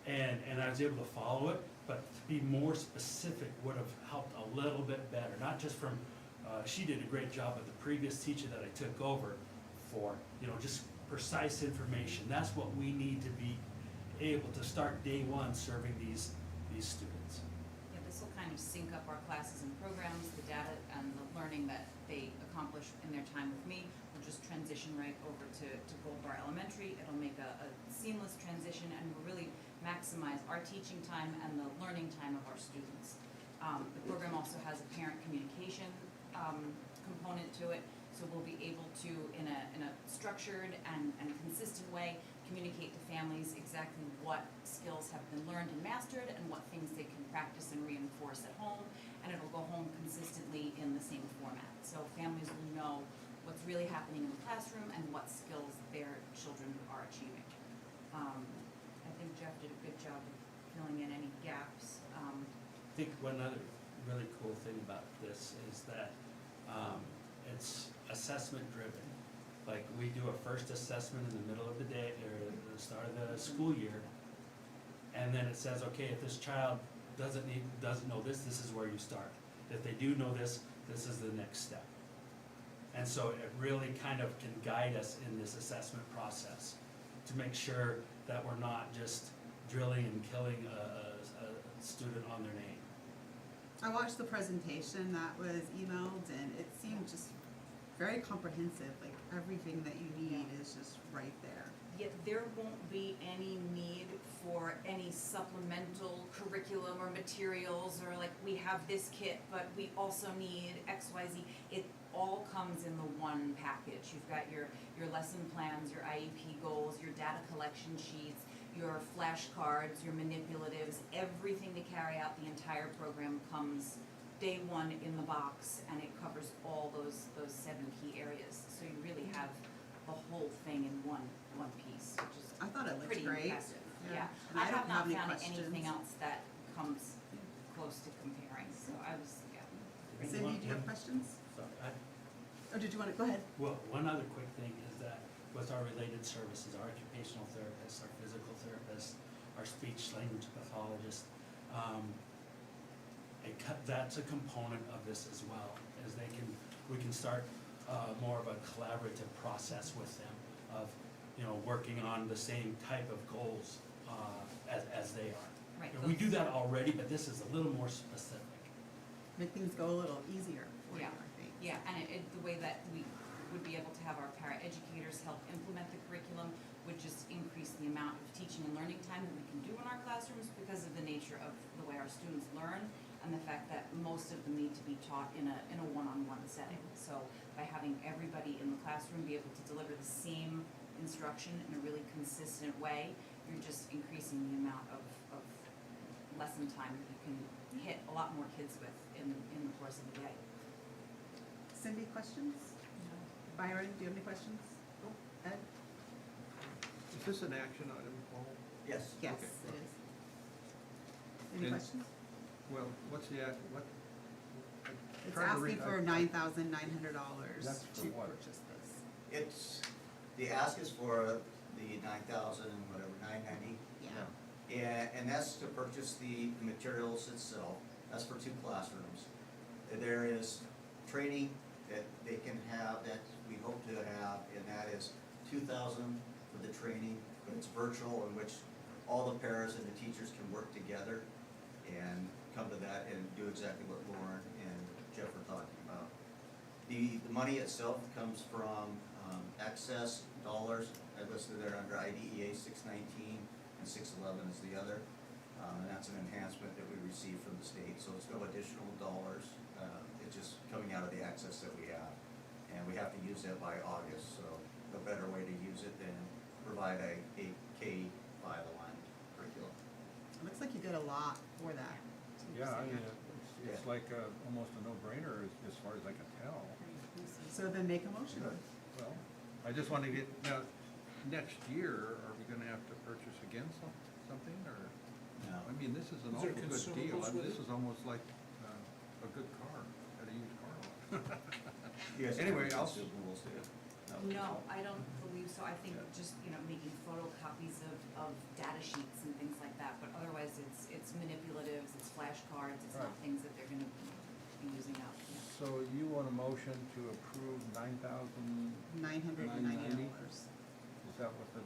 and I was able to follow it, but to be more specific would have helped a little bit better. Not just from, she did a great job with the previous teacher that I took over for, just precise information. That's what we need to be able to start day one serving these students. Yeah, this will kind of sync up our classes and programs, the data and the learning that they accomplish in their time with me. We'll just transition right over to Gold Bar Elementary. It'll make a seamless transition and will really maximize our teaching time and the learning time of our students. The program also has a parent communication component to it, so we'll be able to, in a structured and consistent way, communicate to families exactly what skills have been learned and mastered and what things they can practice and reinforce at home, and it'll go home consistently in the same format. So families will know what's really happening in the classroom and what skills their children are achieving. I think Jeff did a good job of filling in any gaps. I think one other really cool thing about this is that it's assessment driven. Like, we do a first assessment in the middle of the day or the start of the school year, and then it says, okay, if this child doesn't know this is where you start. If they do know this is the next step. And so it really kind of can guide us in this assessment process to make sure that we're not just drilling and killing a student on their name. I watched the presentation that was emailed, and it seemed just very comprehensive. Like, everything that you need is just right there. Yet there won't be any need for any supplemental curriculum or materials, or like, we have this kit, but we also need XYZ. It all comes in the one package. You've got your lesson plans, your IEP goals, your data collection sheets, your flashcards, your manipulatives, everything to carry out the entire program comes day one in the box, and it covers all those 7 key areas. So you really have the whole thing in one piece, which is I thought it looked pretty great. impressive. Yeah. Yeah, And I I don't have not have any found questions. anything else that comes close to comparing, so I was, yeah. Cindy, do you have questions? So Or did you want to, go ahead. Well, one other quick thing is that with our related services, our occupational therapists, our physical therapists, our speech language pathologists, that's a component of this as well, as we can start more of a collaborative process with them of, working on the same type of goals as they are. Right. We do that already, but this is a little more specific. Make things go a little easier for you, Yeah. I think. Yeah, and the way that we would be able to have our paraeducators help implement the curriculum would just increase the amount of teaching and learning time that we can do in our classrooms because of the nature of the way our students learn and the fact that most of them need to be taught in a one-on-one setting. So by having everybody in the classroom be able to deliver the same instruction in a really consistent way, you're just increasing the amount of lesson time that you can hit a lot more kids with in the course of the day. Cindy, questions? Byron, do you have any questions? Ed? Is this an action item, Paul? Yes. Yes, Okay. it is. Any And- questions? Well, what's the act, what? It's trying to asking read- for $9,900 That's for to what? purchase this. It's, the ask is for the 9,000 and whatever, 990. Yeah. And that's to purchase the materials itself. That's for 2 classrooms. There is training that they can have, that we hope to have, and that is 2,000 for the training, but it's virtual, in which all the paras and the teachers can work together and come to that and do exactly what Lauren and Jeff were talking about. The money itself comes from excess dollars. I listed there under IDEA 619 and 611 is the other. And that's an enhancement that we received from the state, so it's no additional dollars. It's just coming out of the access that we have. And we have to use that by August, so no better way to use it than provide a K-5 aligned curriculum. It looks like you did a lot for that. Yeah, I mean, it's like almost a no-brainer as far as I can tell. So then make a motion. Well, I just want to get, now, next year, are we gonna have to purchase again something, or? No. I mean, this is an Is there awful good deal. consumables I mean, with this it? is almost like a good car at a used car lot. You guys have Anyway, any I'll, consumables, do you? No, I don't believe so. I think Yeah. just, making photocopies of data sheets and things like that, but otherwise it's manipulatives, it's flashcards, it's not Right. things that they're gonna be using out, yeah. so you want a motion to approve $9,990? $990. Is that what the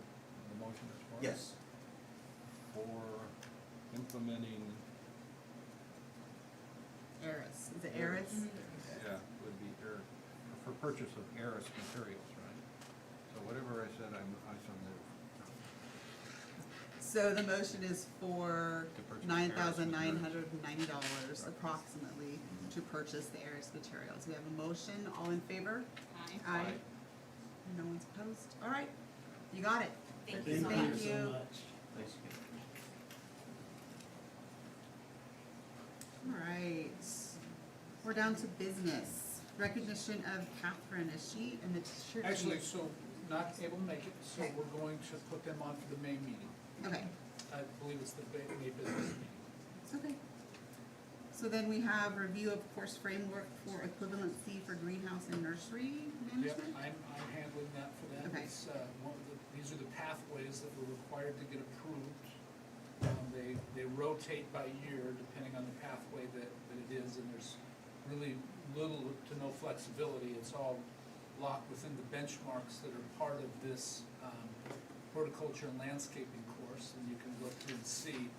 motion is for? Yes. For implementing, Eris. Is it Eris? yeah, would be for purchase of Eris materials, right? So whatever I said, I so move. So the motion is for To purchase $9,990 approximately to purchase the Eris materials. We have a motion. All in favor? Aye. Aye. No one's opposed? All right. You got it. Thank you so much. Thank you. Thanks again. All right. We're down to business. Recognition of Catherine. Is she in the church? Actually, so not able to make it, so Okay. we're going to put them on for the May meeting. Okay. I believe it's the May business meeting. Okay. So then we have review of course framework for equivalency for greenhouse and nursery Yep, management? I'm handling that for them. Okay. It's, these are the pathways that we're required to get approved. They rotate by year depending on the pathway that it is, and there's really little to no flexibility. It's all locked within the benchmarks that are part of this horticulture and landscaping course, and you can go through and see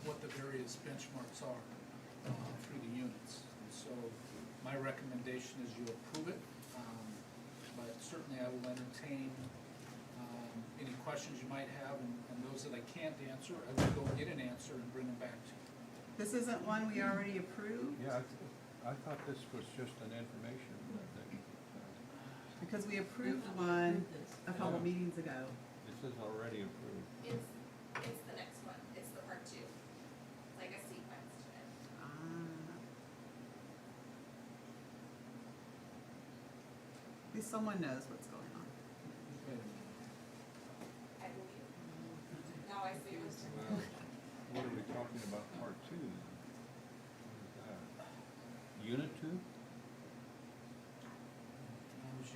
what the various benchmarks are through the units. And so my recommendation is you approve it, but certainly I will entertain any questions you might have, and those that I can't answer, I will go get an answer and bring them back to you. This isn't one we already approved? Yeah, I thought this was just an information thing. Because we approved one a couple Yeah. meetings ago. This is already approved. It's the next one, it's the part 2, like a sequence to it. At least someone knows what's going on. I believe. Now I see what's. What are we talking about, part 2? What is that? Unit 2?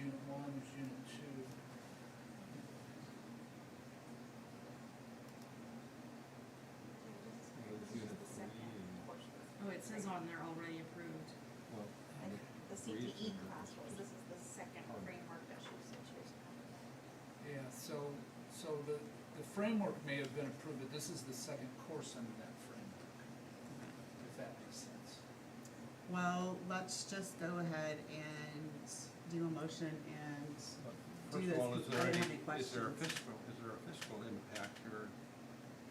unit one, there's unit two. Oh, it says on there already approved. The CTE class was, this is the second framework that she said she was. Yeah, so the framework may have been approved, but this is the second course under that framework, if that makes sense. Well, let's just go ahead and do a motion and First do of all, this. is there I any, don't have any is there a questions. fiscal impact here,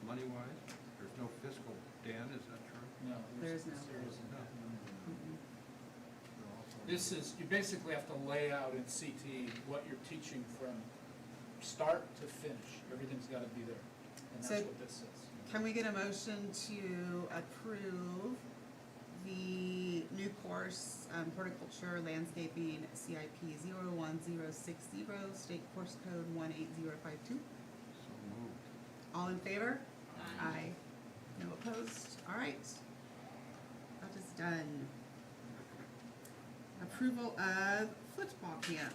money-wise? There's no fiscal, Dan, is that true? No, There is no. there isn't. Mm-mm. This is, you basically have to lay out in CTE what you're teaching from start to finish. Everything's gotta be there, and So- that's what this is. Can we get a motion to approve the new course, horticulture landscaping CIP 01060, state course code 18052? So moved. All in favor? Aye. No opposed? All right. That is done. Approval of football camp.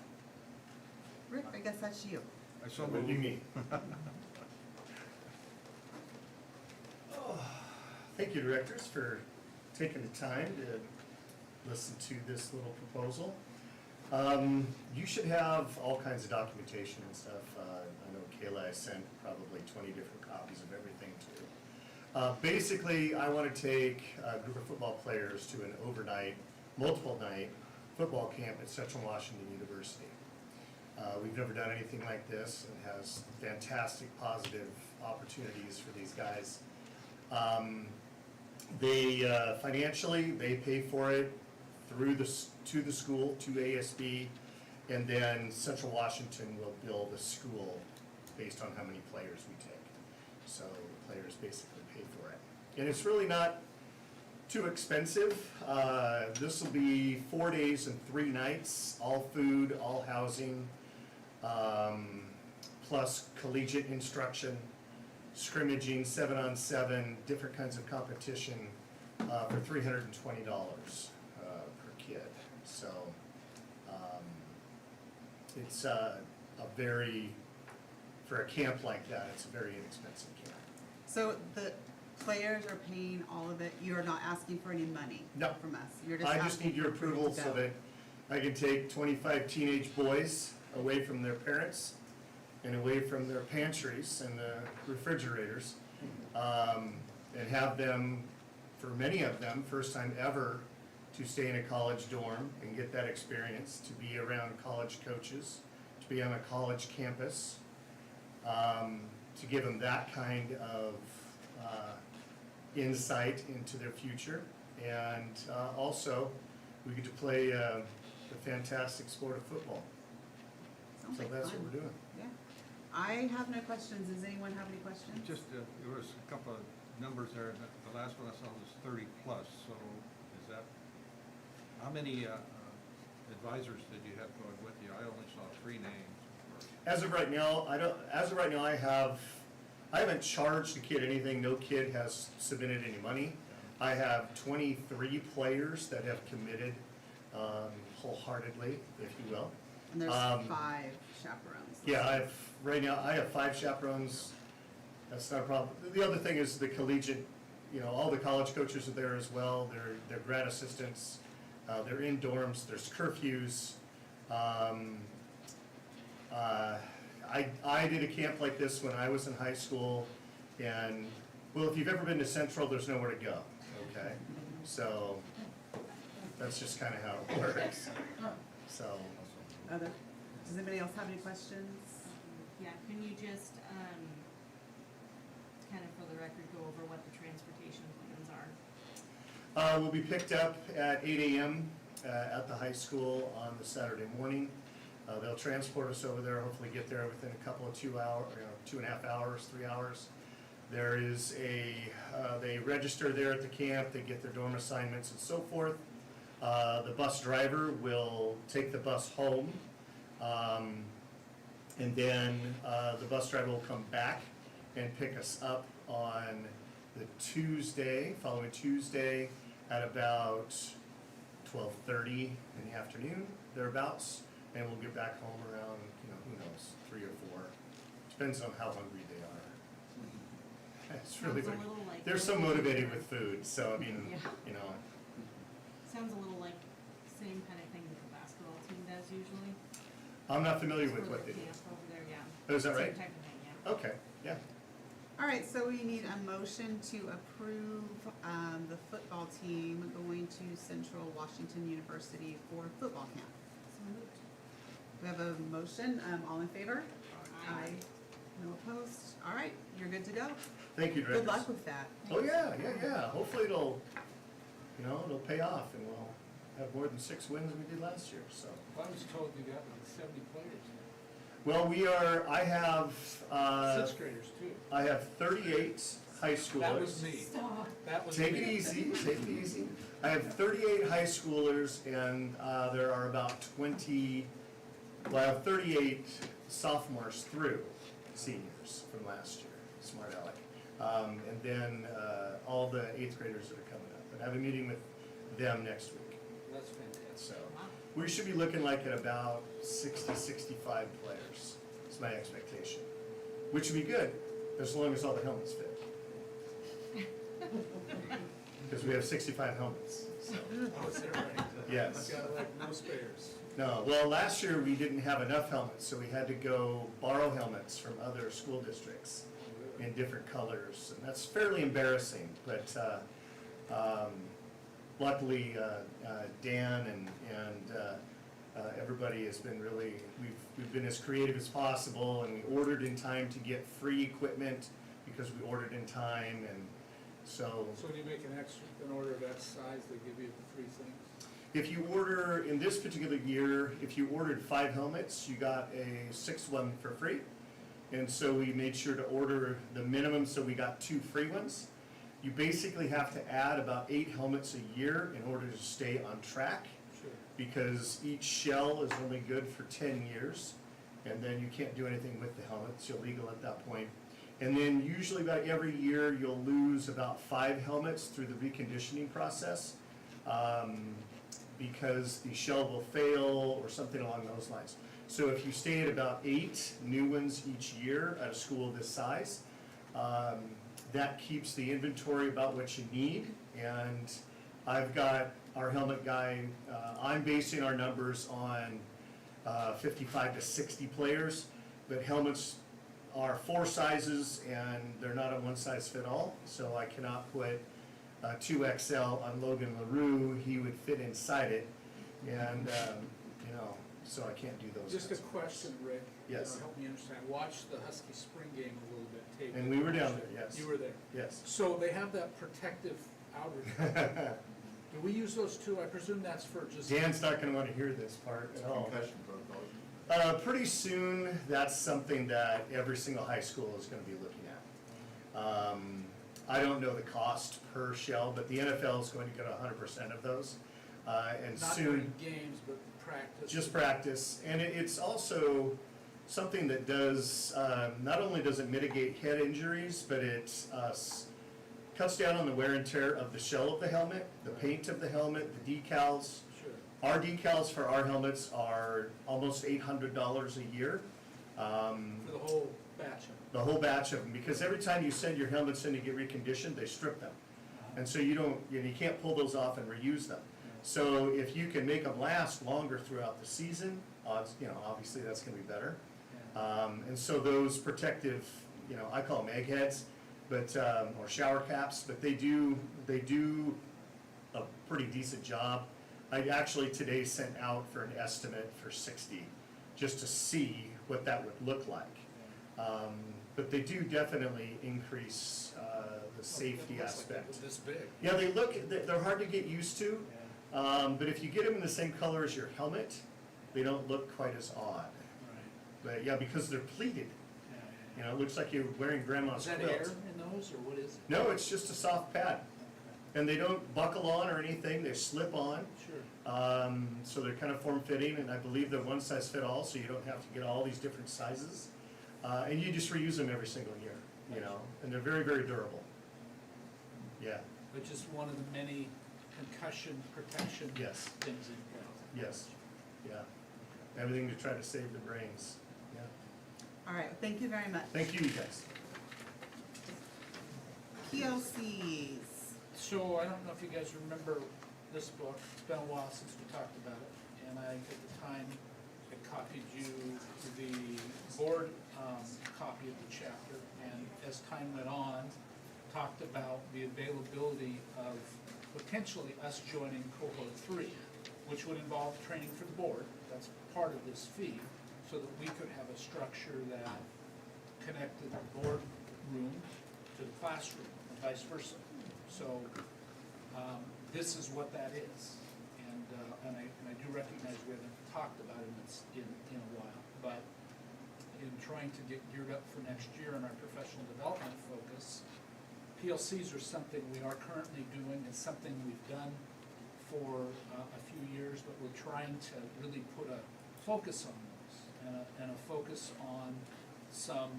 Rick, I guess that's you. I So so would be moved. me. Thank you, directors, for taking the time to listen to this little proposal. You should have all kinds of documentation and stuff. I know Kayla, I sent probably 20 different copies of everything to. Basically, I want to take a group of football players to an overnight, multiple night football camp at Central Washington University. We've never done anything like this. It has fantastic positive opportunities for these guys. They financially, they pay for it through to the school, to ASB, and then Central Washington will build a school based on how many players we take. So the players basically pay for it. And it's really not too expensive. This will be 4 days and 3 nights, all food, all housing, plus collegiate instruction, scrimmaging, 7-on-7, different kinds of competition for $320 per kid. So it's a very, for a camp like that, it's a very inexpensive camp. So the players are paying all of it. You're not asking for any money No. from us. You're just I just asking need your for approval approval to so go. that I can take 25 teenage boys away from their parents and away from their pantries and the refrigerators, and have them, for many of them, first time ever, to stay in a college dorm and get that experience, to be around college coaches, to be on a college campus, to give them that kind of insight into their future. And also, we get to play the fantastic sport of football. Sounds So like that's fun. what we're doing. Yeah. I have no questions. Does anyone have any questions? Just, there was a couple of numbers there. The last one I saw was 30 plus, so is that, how many advisors did you have going with you? I only saw 3 names. As of right now, I haven't charged the kid anything. No kid has submitted any money. I have 23 players that have committed wholeheartedly, if you will. And there's 5 chaperones. Yeah, right now, I have 5 chaperones. That's not a problem. The other thing is the collegiate, all the college coaches are there as well. They're grad assistants. They're in dorms. There's curfews. I did a camp like this when I was in high school, and, well, if you've ever been to Central, there's nowhere to go, okay? So, that's just kind of how it works. So, Does anybody else have any questions? Yeah, can you just, kind of for the record, go over what the transportation plans are? we'll be picked up at 8 a.m. At the high school on the Saturday morning. They'll transport us over there, hopefully get there within a couple of 2 hours, 2.5 hours, 3 hours. There is they register there at the camp, they get their dorm assignments and so forth. The bus driver will take the bus home, and then the bus driver will come back and pick us up on the following Tuesday at about 12:30 in the afternoon, thereabouts. and we'll get back home around, who knows, 3 or 4. Depends on how hungry they are. It's really Sounds a weird. little like. They're so motivated with food, so I mean, Yeah. Sounds a little like same kind of thing that the basketball team does usually. I'm not familiar with For what their they do. camp over there, yeah. Oh, is that right? Same type of thing, yeah. Okay, yeah. All right, so we need a motion to approve the football team going to Central Washington University for football camp. So moved. We have a motion, all in favor? Aye. No opposed? All right, you're good to go. Thank you, directors. Good luck with that. Oh, yeah. Hopefully it'll pay off and we'll have more than 6 wins we did last year, so. I was told you got like 70 players Well, I have, there. Sixth graders too. I have 38 high schoolers. That was me. That was me. Take it easy. I have 38 high schoolers and there are about 38 sophomores through seniors from last year, smart aleck. And then all the 8th graders that are coming up. But I have a meeting with them next week. That's fantastic. So we should be looking like at about 60, 65 players, is my expectation. Which would be good, as long as all the helmets fit. Because we have 65 helmets, so. Oh, is that right? Yes. Got like no spares. No, well, last year we didn't have enough helmets, so we had to go borrow helmets from other school districts in different colors, and that's fairly embarrassing, but luckily Dan and everybody has been really, we've been as creative as possible, and we ordered in time to get free equipment because we ordered in time, and so. So when you make an order of that size, they give you the 3 things? If you order, in this particular year, if you ordered 5 helmets, you got a 6th one for free. And so we made sure to order the minimum, so we got 2 free ones. You basically have to add about 8 helmets a year in order to stay on track, Sure. because each shell is only good for 10 years, and then you can't do anything with the helmet, it's illegal at that point. And then usually about every year, you'll lose about 5 helmets through the reconditioning process, because the shell will fail or something along those lines. So if you stay at about 8 new ones each year at a school this size, that keeps the inventory about what you need. And I've got our helmet guy, I'm basing our numbers on 55 to 60 players, but helmets are 4 sizes and they're not a one-size-fit-all, so I cannot put 2XL on Logan LaRue. He would fit inside it, and so I can't do those. Just a question, Rick. Yes. Help me understand. I watched the Husky spring game a little bit. Tape. And we were down there, yes. You were there. Yes. So they have that protective outer. Do we use those too? I presume that's for just. Dan's not gonna wanna hear this part at all. Concussion protocol. Pretty soon, that's something that every single high school is gonna be looking at. I don't know the cost per shell, but the NFL is going to get 100% of those. And Not soon, during games, but practice. just practice. And it's also something that does, not only does it mitigate head injuries, but it cuts down on the wear and tear of the shell of the helmet, the paint of the helmet, the decals. Sure. Our decals for our helmets are almost $800 a year. For the whole batch of them. The whole batch of them, because every time you send your helmets in to get reconditioned, they strip them. And so you can't pull those off and reuse them. So if you can make them last longer throughout the season, obviously that's gonna be better. And so those protective, I call them eggheads, but, or shower caps, but they do a pretty decent job. I actually today sent out for an estimate for 60, just to see what that would look like. But they do definitely increase the safety aspect. This big. Yeah, they're hard to get used to, but if you get them in the same color as your helmet, they don't look quite as odd. Right. But yeah, because they're pleated, it looks like you're wearing grandma's Is that quilt. air in those, or what is it? No, it's just a soft pad. And they don't buckle on or anything, they slip on. Sure. So they're kind of form-fitting, and I believe they're one size fit all, so you don't have to get all these different sizes. And you just reuse them every single year, and they're very, very durable. Yeah, But just one of the many concussion protection Yes. things in town. yes, yeah. everything to try to save the brains. Yeah. All right, thank you very much. Thank you, guys. PLCs. So I don't know if you guys remember this book, it's been a while since we talked about it, and I, at the time, I copied you the board, copy of the chapter, and as time went on, talked about the availability of potentially us joining cohort 3, which would involve training for the board, that's part of this fee, so that we could have a structure that connected the board room to the classroom, and vice versa. So, this is what that is. And I do recognize we haven't talked about it in a while, but in trying to get geared up for next year in our professional development focus, PLCs are something we are currently doing, it's something we've done for a few years, but we're trying to really put a focus on those, and a focus on some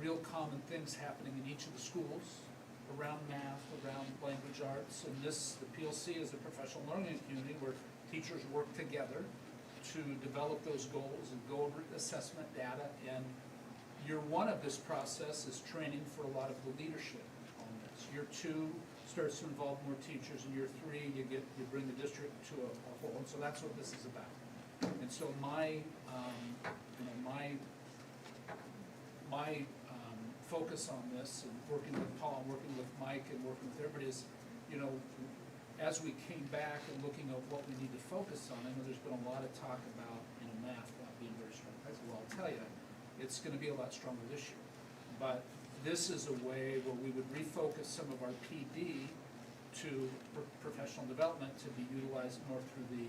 real common things happening in each of the schools around math, around language arts, and this, the PLC is a professional learning community where teachers work together to develop those goals and go over assessment data, and year 1 of this process is training for a lot of the leadership on this. Year 2 starts to involve more teachers, and year 3 you bring the district to a whole, and so that's what this is about. And so my focus on this, and working with Paul, and working with Mike, and working with everybody is, as we came back and looking at what we need to focus on, I know there's been a lot of talk about, math not being very strong. Well, I'll tell you, it's gonna be a lot stronger this year. But this is a way where we would refocus some of our PD to professional development to be utilized more through the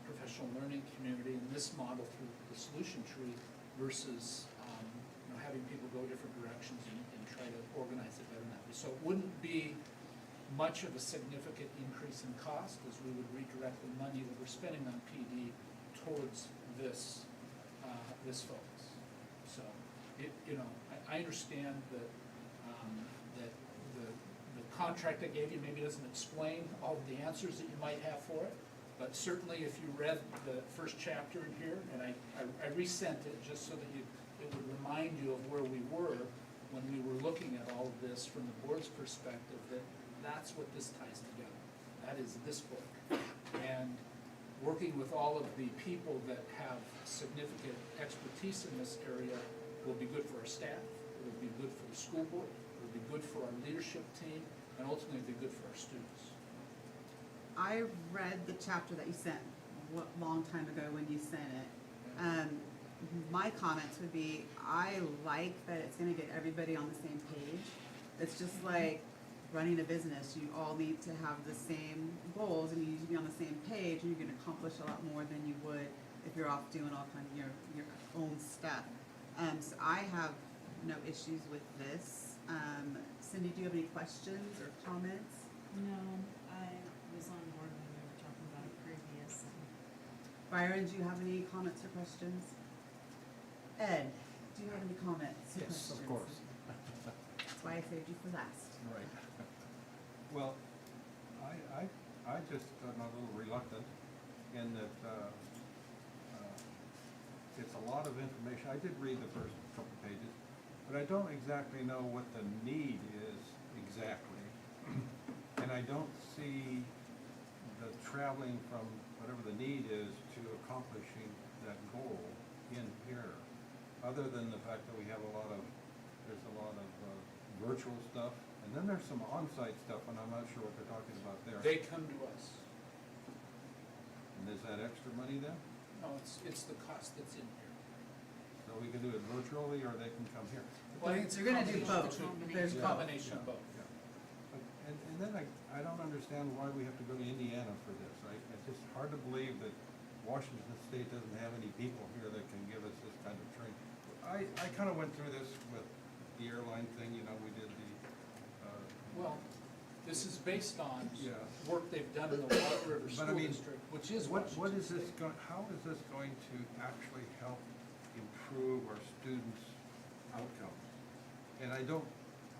professional learning community, and this model through the solution tree versus having people go different directions and try to organize it better than that. So it wouldn't be much of a significant increase in cost, as we would redirect the money that we're spending on PD towards this focus. So I understand that the contract I gave you maybe doesn't explain all of the answers that you might have for it, but certainly if you read the first chapter in here, and I resent it just so that it would remind you of where we were when we were looking at all of this from the board's perspective, that's what this ties together. That is this book. And working with all of the people that have significant expertise in this area will be good for our staff, it will be good for the school board, it will be good for our leadership team, and ultimately be good for our students. I read the chapter that you sent a long time ago when you sent it. My comments would be, I like that it's gonna get everybody on the same page. It's just like running a business, you all need to have the same goals and you need to be on the same page, and you can accomplish a lot more than you would if you're off doing all kind of your own stuff. So I have no issues with this. Cindy, do you have any questions or comments? No, I was on board when we were talking about it previous. Byron, do you have any comments or questions? Ed, do you have any comments or questions? Yes, of course. That's why I saved you for last. Right. Well, I just am a little reluctant in that it's a lot of information. I did read the first couple pages, but I don't exactly know what the need is exactly. And I don't see the traveling from whatever the need is to accomplishing that goal in here, other than the fact that there's a lot of virtual stuff, and then there's some on-site stuff, and I'm not sure what they're talking about there. They come to us. And is that extra money then? No, it's the cost that's in here. So we can do it virtually, or they can come here? Well, I think it's a You're gonna do combination of both. the two. There's It's a both. combination of both. And then I don't understand why we have to go to Indiana for this. It's just hard to believe that Washington State doesn't have any people here that can give us this kind of training. I kind of went through this with the airline thing, we did the, Well, this is based on Yeah. work they've done in the Water River But I School mean, District, which is what Washington is this State. going, how is this going to actually help improve our students' outcomes? And I don't,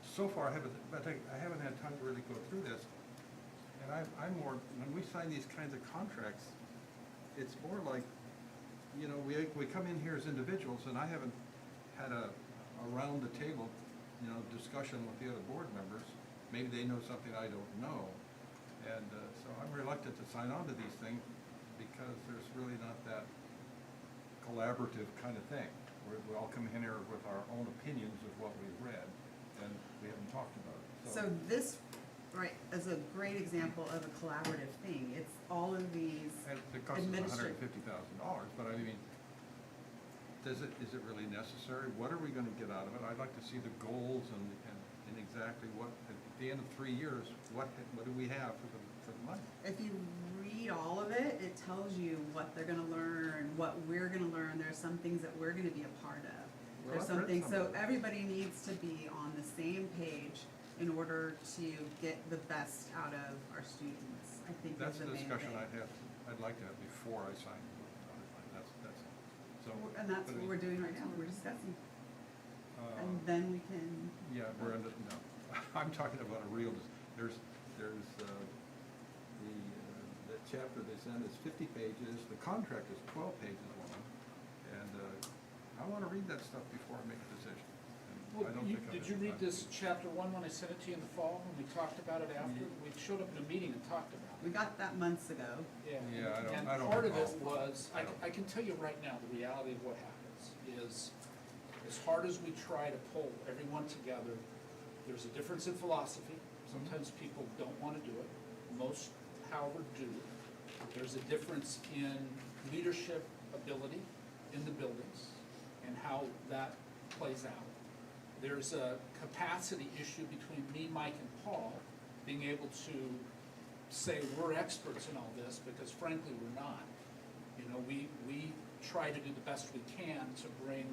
so far I haven't had time to really go through this. And I'm more, when we sign these kinds of contracts, it's more like you know, we come in here as individuals, and I haven't had a around the table, you know, discussion with the other board members. Maybe they know something I don't know. And so I'm reluctant to sign on to these things because there's really not that collaborative kind of thing. We all come in here with our own opinions of what we've read, and we haven't talked about it. So this, right, is a great example of a collaborative thing. It's all of these And it costs us administrative. $150,000, but I mean, is it really necessary? What are we gonna get out of it? I'd like to see the goals and exactly what, at the end of 3 years, what do we have for the money? If you read all of it, it tells you what they're gonna learn, what we're gonna learn. There's some things that we're gonna be a part of. Well, There's I've some read things, some so of it. everybody needs to be on the same page in order to get the best out of our students, I think That's is the the main thing. discussion I'd like to have before I sign on it. That's all. So. And that's but what I mean, we're doing right now, we're discussing. uh, And then we can, Yeah, we're under, no, I'm talking about a real, there's the chapter they send is 50 pages, the contract is 12 pages long, and I want to read that stuff before I make a decision. And Well, I don't think I'm did you in read time this to- chapter one when I sent it to you in the fall, when we talked about it after? We showed up in a meeting and talked about it. we got that months ago. Yeah, I don't And part of it recall. was, I can tell you right now, the reality of what happens is, as hard as we try to pull everyone together, there's a difference in philosophy. Sometimes people don't want to do it. Most, however, do. There's a difference in leadership ability in the buildings and how that plays out. There's a capacity issue between me, Mike, and Paul, being able to say we're experts in all this, because frankly, we're not. You know, we try to do the best we can to bring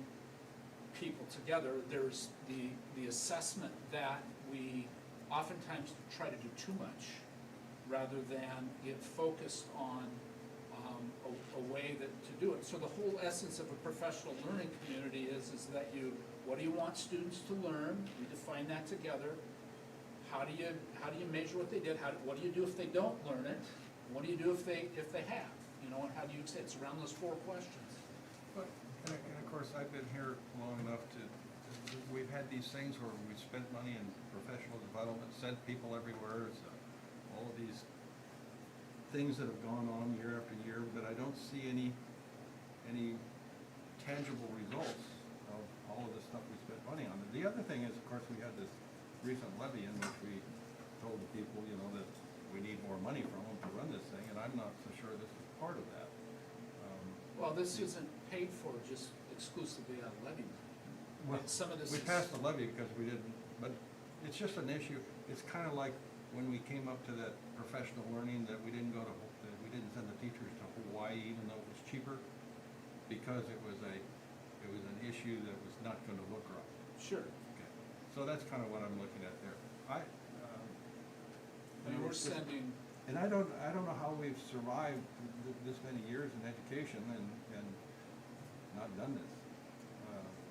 people together. There's the assessment that we oftentimes try to do too much, rather than get focused on a way that to do it. So the whole essence of a professional learning community is that what do you want students to learn? We define that together. How do you measure what they did? What do you do if they don't learn it? What do you do if they have? You know, and how do you say it's around those 4 questions? But, and of course, I've been here long enough we've had these things where we've spent money in professional development, sent people everywhere, so all of these things that have gone on year after year, but I don't see any tangible results of all of the stuff we spent money on. And the other thing is, of course, we had this recent levy in which we told the people, you know, that we need more money from them to run this thing, and I'm not so sure this is part of that. Well, this isn't paid for just exclusively out of levy money. Well, Some of this we is. passed the levy because we didn't, but it's just an issue. It's kind of like when we came up to that professional learning that we didn't go to, that we didn't send the teachers to Hawaii even though it was cheaper, because it was an issue that was not going to look right. Sure. Okay. So that's kind of what I'm looking at there. I mean, we're sending, And I don't know how we've survived this many years in education and not done this.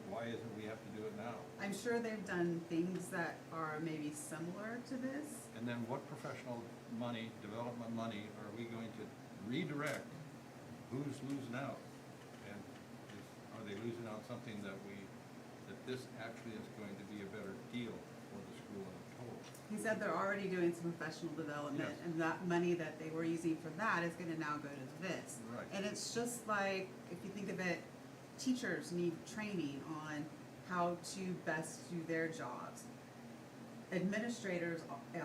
Why isn't we have to do it now? I'm sure they've done things that are maybe similar to this. And then what professional money, development money, are we going to redirect? Who's losing out? And are they losing out something that this actually is going to be a better deal for the school in total? He said they're already doing some professional development, Yes. and that money that they were using for that is gonna now go to this. Right. And it's just like, if you think of it, teachers need training on how to best do their jobs. Administrators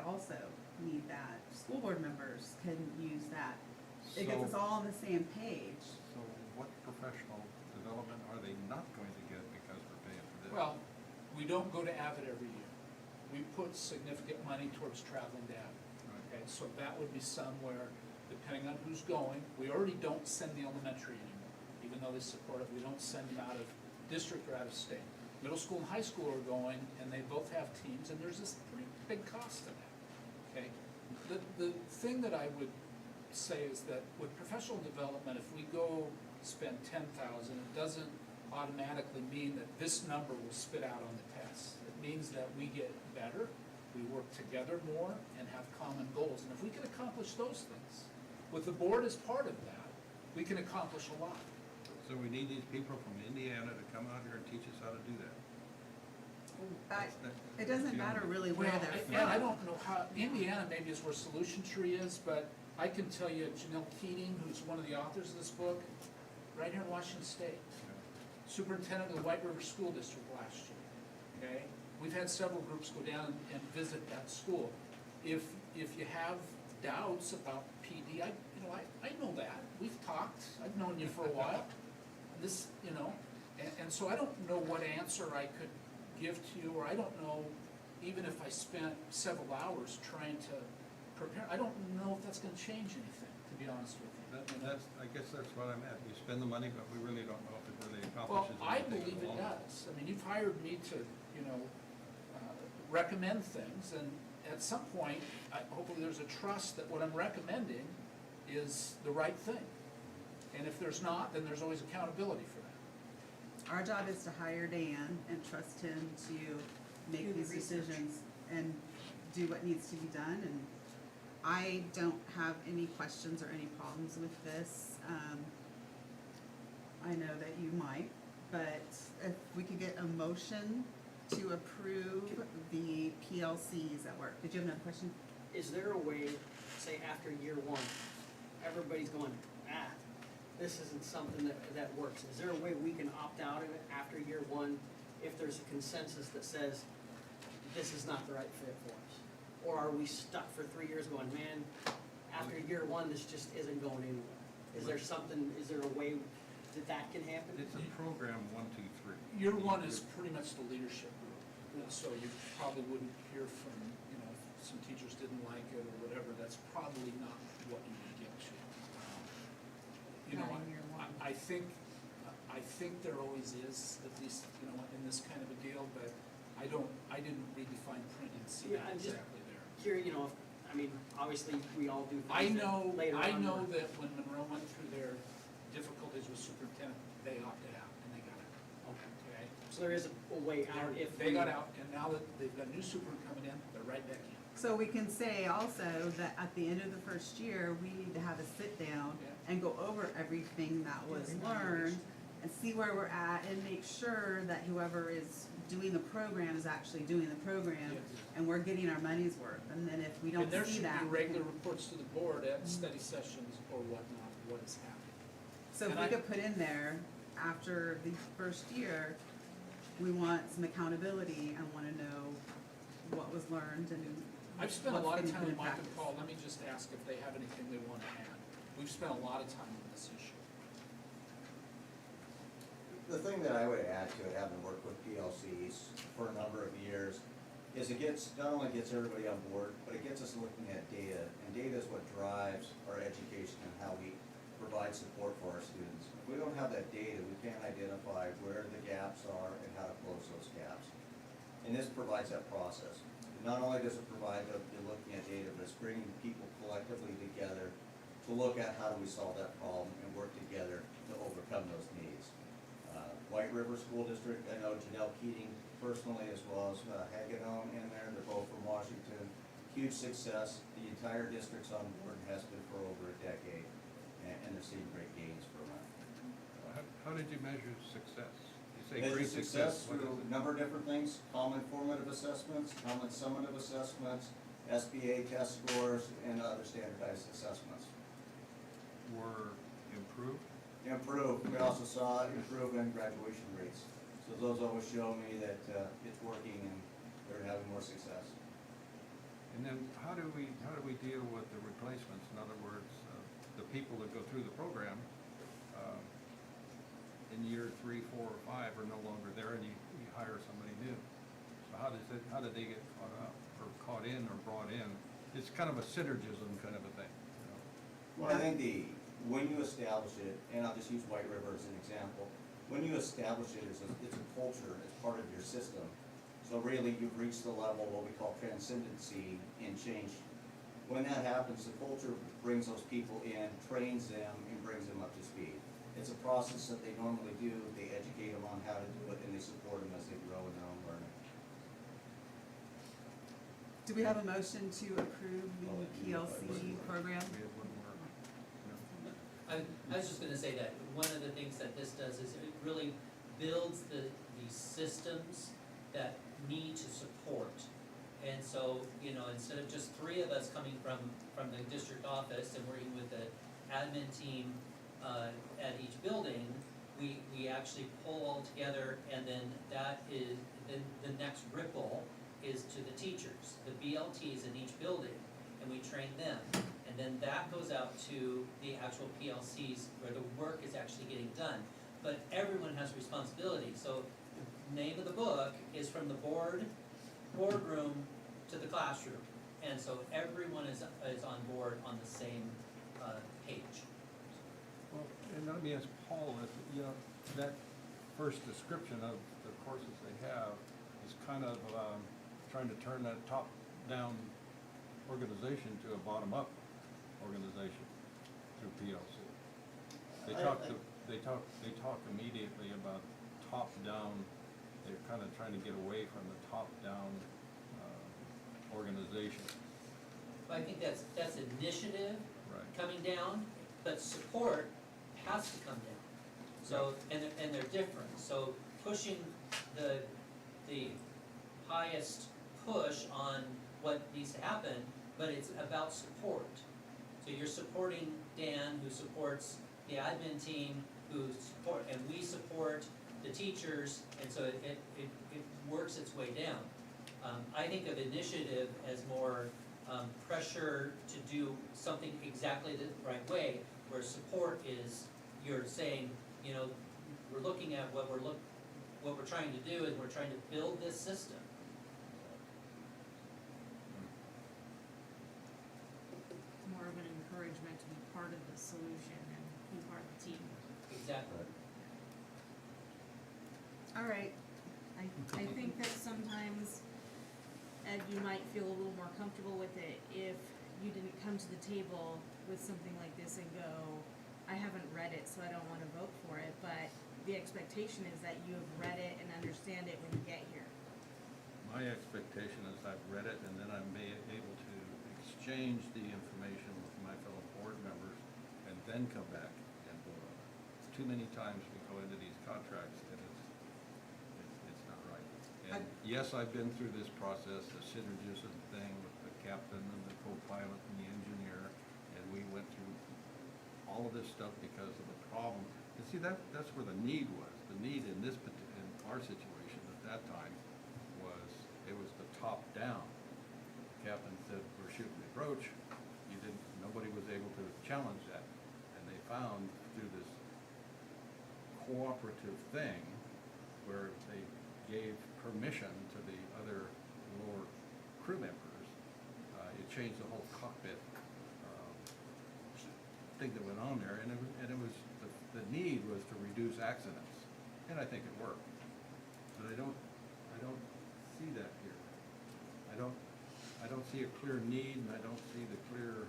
also need that. School board members can use that. It gets us all on the same page. So what professional development are they not going to get because we're paying for this? well, we don't go to Avid every year. We put significant money towards traveling to Avid. Okay, so that would be somewhere, depending on who's going. We already don't send the elementary anymore, even though they support it. We don't send them out of district or out of state. Middle school and high school are going, and they both have teams, and there's this pretty big cost to that, okay? The thing that I would say is that with professional development, if we go spend $10,000, it doesn't automatically mean that this number will spit out on the test. It means that we get better, we work together more, and have common goals. And if we can accomplish those things, with the board as part of that, we can accomplish a lot. So we need these people from Indiana to come out here and teach us how to do that. It doesn't matter really where Well, they're from. and I don't know how, Indiana maybe is where Solution Tree is, but I can tell you Janelle Keating, who's one of the authors of this book, right here in Washington State, superintendent of the White River School District last year, okay? We've had several groups go down and visit that school. If you have doubts about PD, I know that, we've talked, I've known you for a while. This, and so I don't know what answer I could give to you, or I don't know, even if I spent several hours trying to prepare, I don't know if that's gonna change anything, to be honest with you. I guess that's what I'm at. We spend the money, but we really don't know if it really Well, accomplishes I anything. believe in the it long run. does. I mean, you've hired me to, recommend things, and at some point, hopefully there's a trust that what I'm recommending is the right thing. And if there's not, then there's always accountability for that. Our job is to hire Dan and trust him to Do make the these research. decisions and do what needs to be done. And I don't have any questions or any problems with this. I know that you might, but if we could get a motion to approve the PLCs at work. Did you have another question? Is there a way, say after year one, everybody's going, this isn't something that works. Is there a way we can opt out of it after year one if there's a consensus that says this is not the right fit for us? Or are we stuck for 3 years going, man, after year one, this just isn't going anywhere? Is there a way that can happen? It's a program 1, 2, 3. Year one is pretty much the leadership group, so you probably wouldn't hear from, if some teachers didn't like it or whatever, that's probably not what you would get to. Not in year one. I think there always is, at least, in this kind of a deal, but I didn't read the fine print and see Yeah, that I'm just exactly there. Here, obviously, we all do things I know later on. that when Monroe went through their difficulties with superintendent, they opted out and they got out. Okay? So there is a way out if They got out, and now that they've got a new super coming in, they're right back in. So we can say also that at the end of the first year, we need to have a sit down and go over everything that was learned and see where we're at and make sure that whoever is doing the program is actually doing the program and we're getting our money's worth. And then if we don't And there see should that. be regular reports to the board at study sessions or whatnot, what is happening. So if And we I- could put in there, after the first year, we want some accountability and wanna know what was learned and I've spent a what's lot of getting time put in with Mike and practice. Paul, let me just ask if they have anything they want to add. We've spent a lot of time on this issue. The thing that I would add to it, having worked with PLCs for a number of years, is it not only gets everybody on board, but it gets us looking at data. And data is what drives our education and how we provide support for our students. If we don't have that data, we can't identify where the gaps are and how to close those gaps. And this provides that process. Not only does it provide the looking at data, but it's bringing people collectively together to look at how do we solve that problem and work together to overcome those needs. White River School District, I know Janelle Keating personally, as well as Hagedorn in there, they're both from Washington. Huge success, the entire district's on board and has been for over a decade, and they're seeing great gains from it. How did you measure success? You say Measure great success What through is it? a number of different things, common formative assessments, common summative assessments, SBA test scores, and other standardized assessments. Were improved? Improved, we also saw improvement in graduation rates. So those always show me that it's working and they're having more success. And then how do we deal with the replacements? In other words, the people that go through the program, in year 3, 4, or 5 are no longer there and you hire somebody new. So how did they get caught up or caught in or brought in? It's kind of a synergism kind of a thing. Well, I think when you establish it, and I'll just use White River as an example, when you establish it, it's a culture, it's part of your system. So really, you've reached the level, what we call transcendency in change. When that happens, the culture brings those people in, trains them, and brings them up to speed. It's a process that they normally do, they educate them on how to do it, and they support them as they grow in their own learning. Do we have a motion to approve the PLC program? I was just gonna say that one of the things that this does really builds the systems that need to support. And so, you know, instead of just three of us coming from the district office and working with the admin team at each building, we actually pull all together, and then that is, then the next ripple is to the teachers, the BLTs in each building, and we train them. And then that goes out to the actual PLCs where the work is actually getting done. But everyone has responsibility, so the name of the book is from the boardroom to the classroom. And so everyone is on board on the same page. Well, and let me ask Paul, if, you know, that first description of the courses they have is kind of trying to turn that top-down organization to a bottom-up organization through PLC. They talk immediately about top-down. They're kind of trying to get away from the top-down organization. I think that's initiative Right. coming down, but support has to come down. So, and they're different, so pushing the highest push on what needs to happen, but it's about support. So you're supporting Dan, who supports the admin team, and we support the teachers, and so it works its way down. I think of initiative as more pressure to do something exactly the right way, where support is, you're saying, you know, we're looking at what we're trying to do, and we're trying to build this system. More of an encouragement to be part of the solution and be part of the team. Exactly. All right, I think that sometimes, Ed, you might feel a little more comfortable with it if you didn't come to the table with something like this and go, I haven't read it, so I don't wanna vote for it, but the expectation is that you have read it and understand it when you get here. My expectation is I've read it, and then I'm able to exchange the information with my fellow board members and then come back and vote on it. Too many times we go into these contracts and it's not right. And yes, I've been through this process, the synergism thing with the captain and the co-pilot and the engineer, and we went through all of this stuff because of the problem. And see, that's where the need was. The need in our situation at that time was, it was the top down. The captain said, we're shooting the approach. Nobody was able to challenge that. And they found through this cooperative thing where they gave permission to the other lower crew members, it changed the whole cockpit thing that went on there, and it was the need was to reduce accidents, and I think it worked. But I don't see that here. I don't see a clear need, and I don't see the clear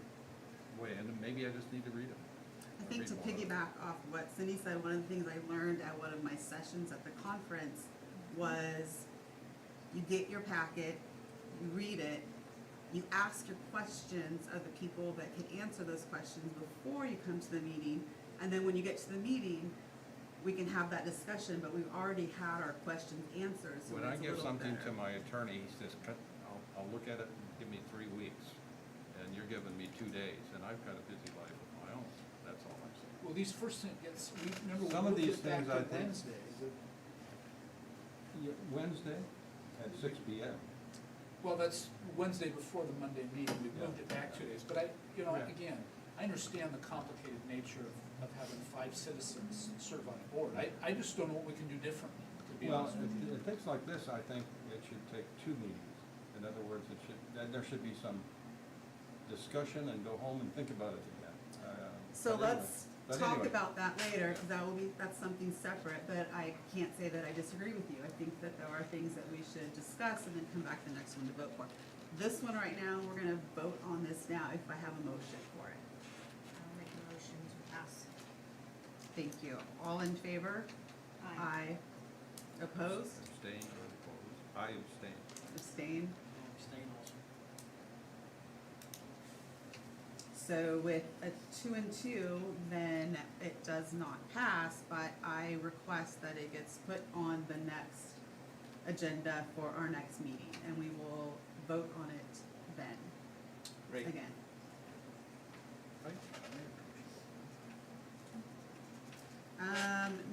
way, and maybe I just need to read them. I think to piggyback off what Cindy said, one of the things I learned at one of my sessions at the conference was you get your packet, you read it, you ask your questions of the people that can answer those questions before you come to the meeting, and then when you get to the meeting, we can have that discussion, but we've already had our questions answered, so When I it's a give little something to better. my attorney, he says, I'll look at it, give me 3 weeks, and you're giving me 2 days, and I've got a busy life of my own, that's all I'm saying. Well, these first things, remember, Some of we these moved it back things I to think- Wednesday. Wednesday at 6 p.m. Well, that's Wednesday before the Monday meeting, we moved it back 2 days, but Yeah. again, I understand the complicated nature of having 5 citizens serve on the board. I just don't know what we can do differently, to be Well, honest with you. in things like this, I think it should take 2 meetings. In other words, there should be some discussion and go home and think about it again. So but anyway. let's But talk anyway. about that later, because that's something separate, but I can't say that I disagree with you. I think that there are things that we should discuss and then come back the next one to vote for. This one right now, we're gonna vote on this now if I have a motion for it. I'll make a motion to pass. Thank you. All in favor? Aye. Opposed? Abstain or opposed? I abstain. Abstain? Abstain also. So with a 2 and 2, then it does not pass, but I request that it gets put on the next agenda for our next meeting, and we will vote on it then, Great. again.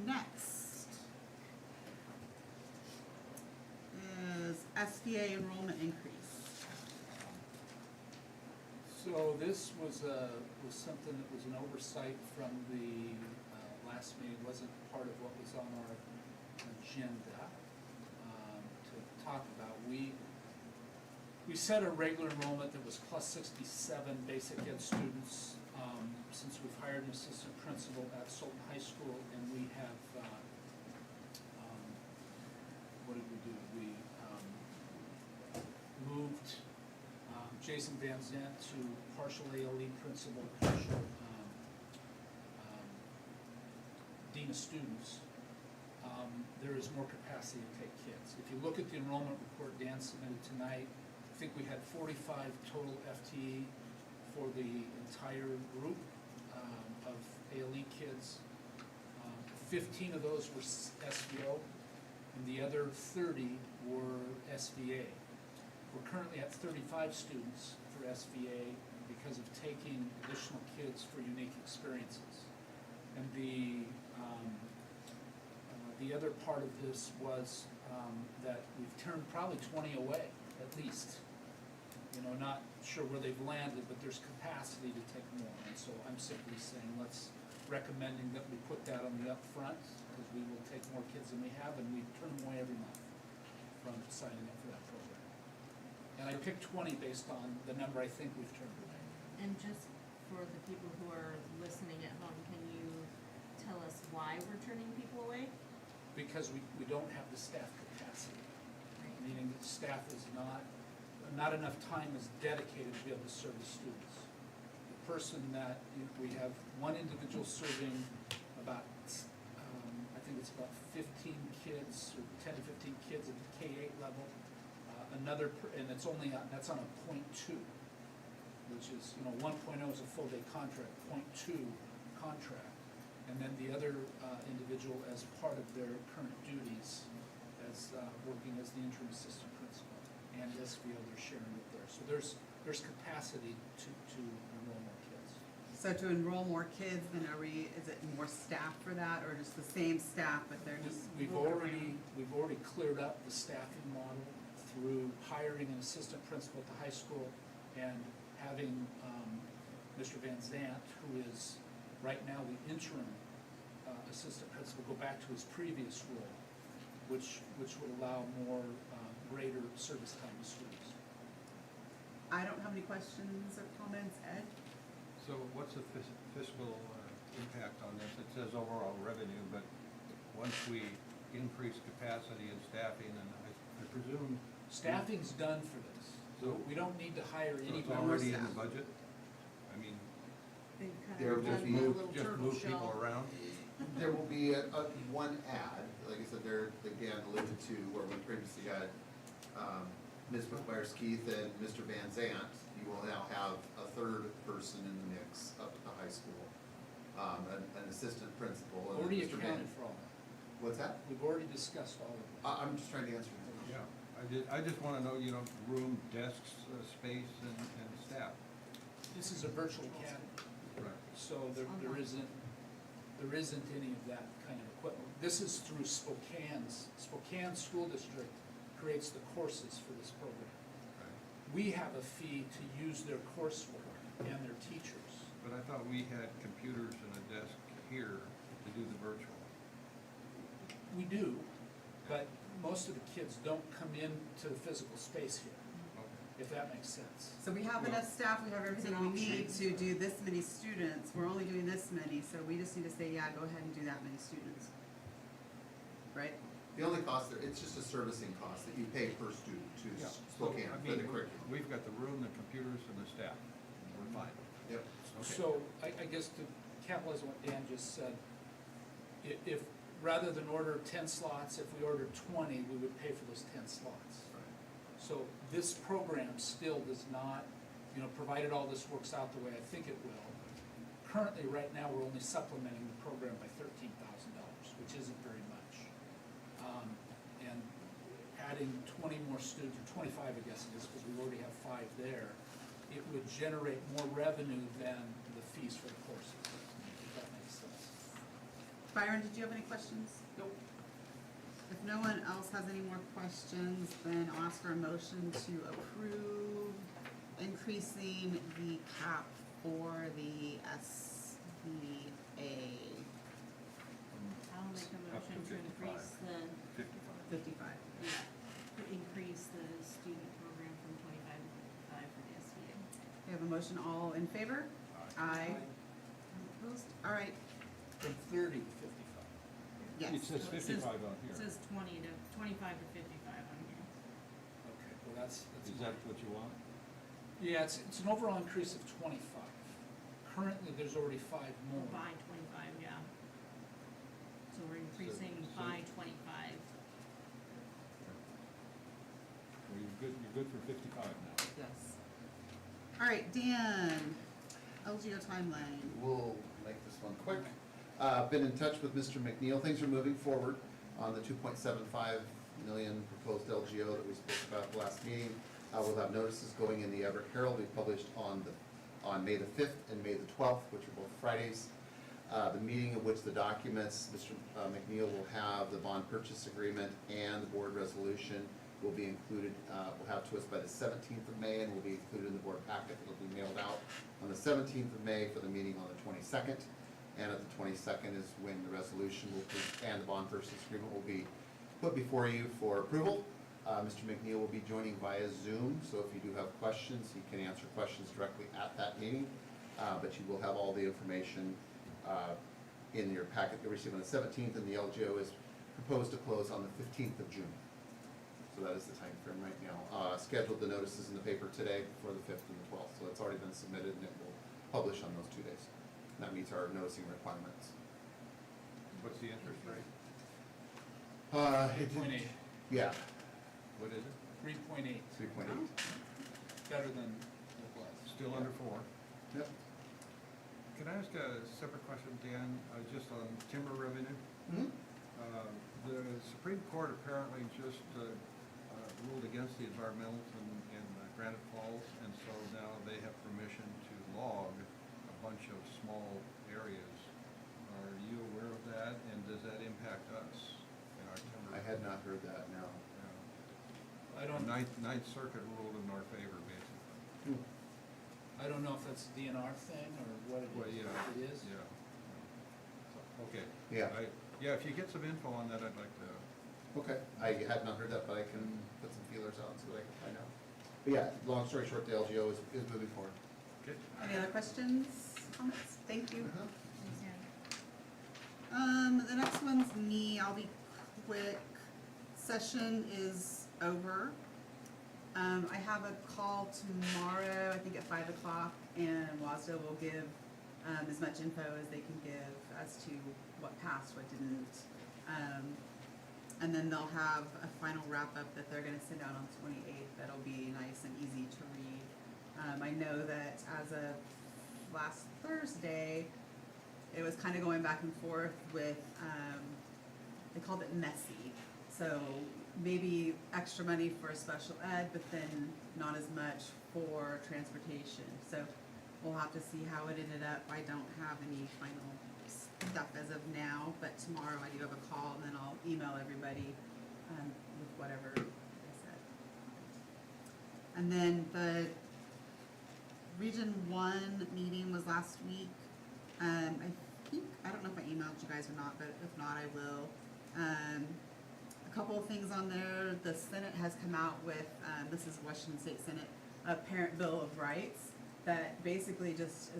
Next is SBA enrollment increase. So this was something that was an oversight from the last meeting, wasn't part of what was on our agenda to talk about. We set a regular enrollment that was plus 67 basic ed students since we've hired an assistant principal at Sultan High School, and we have, what did we do? We moved Jason Van Zant to partial ALE principal, partial dean of students. There is more capacity to take kids. If you look at the enrollment report Dan submitted tonight, I think we had 45 total FTE for the entire group of ALE kids. 15 of those were SVO, and the other 30 were SVA. We're currently at 35 students for SVA because of taking additional kids for unique experiences. And the other part of this was that we've turned probably 20 away, at least. You know, not sure where they've landed, but there's capacity to take more. And so I'm simply saying, recommending that we put that on the upfront, because we will take more kids than we have, and we turn them away every month from signing up for that program. And I picked 20 based on the number I think we've turned away. And just for the people who are listening at home, can you tell us why we're turning people away? Because we don't have the staff capacity, meaning that staff is not enough time is dedicated to be able to serve the students. The person that, we have one individual serving about, I think it's about 15 kids, or 10 to 15 kids at the K-8 level. And it's only, that's on a .2, which is, 1.0 is a full day contract, .2 contract. And then the other individual as part of their current duties as working as the interim assistant principal and SVO, they're sharing it there. So there's capacity to enroll more kids. So to enroll more kids, then is it more staff for that, or just the same staff, but they're just We've moving around? already cleared up the staffing model through hiring an assistant principal at the high school and having Mr. Van Zant, who is right now the interim assistant principal, go back to his previous role, which would allow more greater service time to students. I don't have any questions or comments. Ed? So what's the fiscal impact on this? It says overall revenue, but once we increase capacity and staffing, and I presume. Staffing's done for this. So We don't need to hire So any it's more already in staff. the budget? I mean, They've kind There of will done be- the little just turtle move shell. people around? There will be one ad, like I said, there, again, alluded to, where we previously had Ms. McGuire's-Keith and Mr. Van Zant. You will now have a third person in the mix up at the high school, an assistant principal. and Already Mr. accounted Van- for all that. What's that? We've already discussed all of it. I'm just trying to answer your question. Yeah, I just wanna know, room, desks, space, and staff. This is a virtual academy, Right. so there isn't any of that kind of equipment. This is through Spokane School District creates the courses for this program. We have a fee to use their coursework and their teachers. But I thought we had computers and a desk here to do the virtual. We do, but most of the kids don't come into the physical space here, Okay. if that makes sense. So we have enough staff, we have everything we need to do this many students. We're only doing this many, so we just need to say, yeah, go ahead and do that many students. Right? The only cost there, it's just a servicing cost that you pay per student to Yeah. Spokane So, I for mean, the curriculum. we've got the room, the computers, and the staff. We're fine. Yep. Okay. So I guess to capitalize on what Dan just said, if, rather than order 10 slots, if we ordered 20, we would pay for those 10 slots. So this program still does not, provided all this works out the way I think it will. Currently, right now, we're only supplementing the program by $13,000, which isn't very adding 20 more students, or 25, I guess it is, because we already have 5 there, it would generate more revenue than the fees for the courses, if that makes sense. Byron, did you have any questions? Nope. If no one else has any more questions, then I'll ask for a motion to approve increasing the cap for the SBA I'll make a Up to motion to 55. increase the, 55. 55. yeah, to increase the student program from 25 to 55 for the SBA. We have a motion, all in favor? Aye. Opposed? All right, From 30 to 55. yes. It says So it says- 55 on It here. says 25 to 55 on here. Okay, well, that's. Is that what you want? Yeah, it's an overall increase of 25. Currently, there's already 5 more. By 25, yeah. So we're increasing so- by 25. Well, you're good for 55 now. Yes. All right, Dan, LGO timeline. We'll make this one quick. Been in touch with Mr. McNeil. Things are moving forward on the 2.75 million proposed LGO that we spoke about at the last meeting. We'll have notices going in the Everett Herald. We published on May the 5th and May the 12th, which are both Fridays. The meeting in which the documents, Mr. McNeil will have the bond purchase agreement and the board resolution will be included, will have to us by the 17th of May and will be included in the board packet. It'll be mailed out on the 17th of May for the meeting on the 22nd. And at the 22nd is when the resolution will be, and the bond purchase agreement will be put before you for approval. Mr. McNeil will be joining via Zoom, so if you do have questions, he can answer questions directly at that meeting. But you will have all the information in your packet you'll receive on the 17th, and the LGO is proposed to close on the 15th of June. So that is the time frame right now. Scheduled the notices in the paper today for the 5th and the 12th, so it's already been submitted and it will publish on those 2 days. And that meets our noticing requirements. What's the interest rate? 3.8. Yeah, What is it? 3.8. 3.8. Better than it was. Still under 4. Yep. Can I ask a separate question, Dan, just on timber revenue? Mhm. The Supreme Court apparently just ruled against the environmentalists in Granite Falls, and so now they have permission to log a bunch of small areas. Are you aware of that, and does that impact us in our timber? I had not heard that, no. Yeah. I don't, Ninth Circuit ruled in our favor, basically. I don't know if that's a DNR thing or what it Well, is. yeah. It is? Yeah. Okay. Yeah. Yeah, if you get some info on that, I'd like to. Okay, I had not heard that, but I can put some feelers out and see what I can find out. But yeah, long story short, the LGO is moving forward. Okay. Any other questions, comments? Thank you. The next one's me. I'll be quick. Session is over. I have a call tomorrow, I think at 5 o'clock, and WASDA will give as much info as they can give as to what passed, what didn't. And then they'll have a final wrap-up that they're gonna send out on the 28th that'll be nice and easy to read. I know that as of last Thursday, it was kind of going back and forth with, they called it messy. So maybe extra money for special ed, but then not as much for transportation. So we'll have to see how it ended up. I don't have any final stuff as of now, but tomorrow I do have a call and then I'll email everybody with whatever I said. And then the Region 1 meeting was last week. I think, I don't know if I emailed you guys or not, but if not, I will. A couple of things on there. The Senate has come out with, this is Washington State Senate, a Parent Bill of Rights that basically just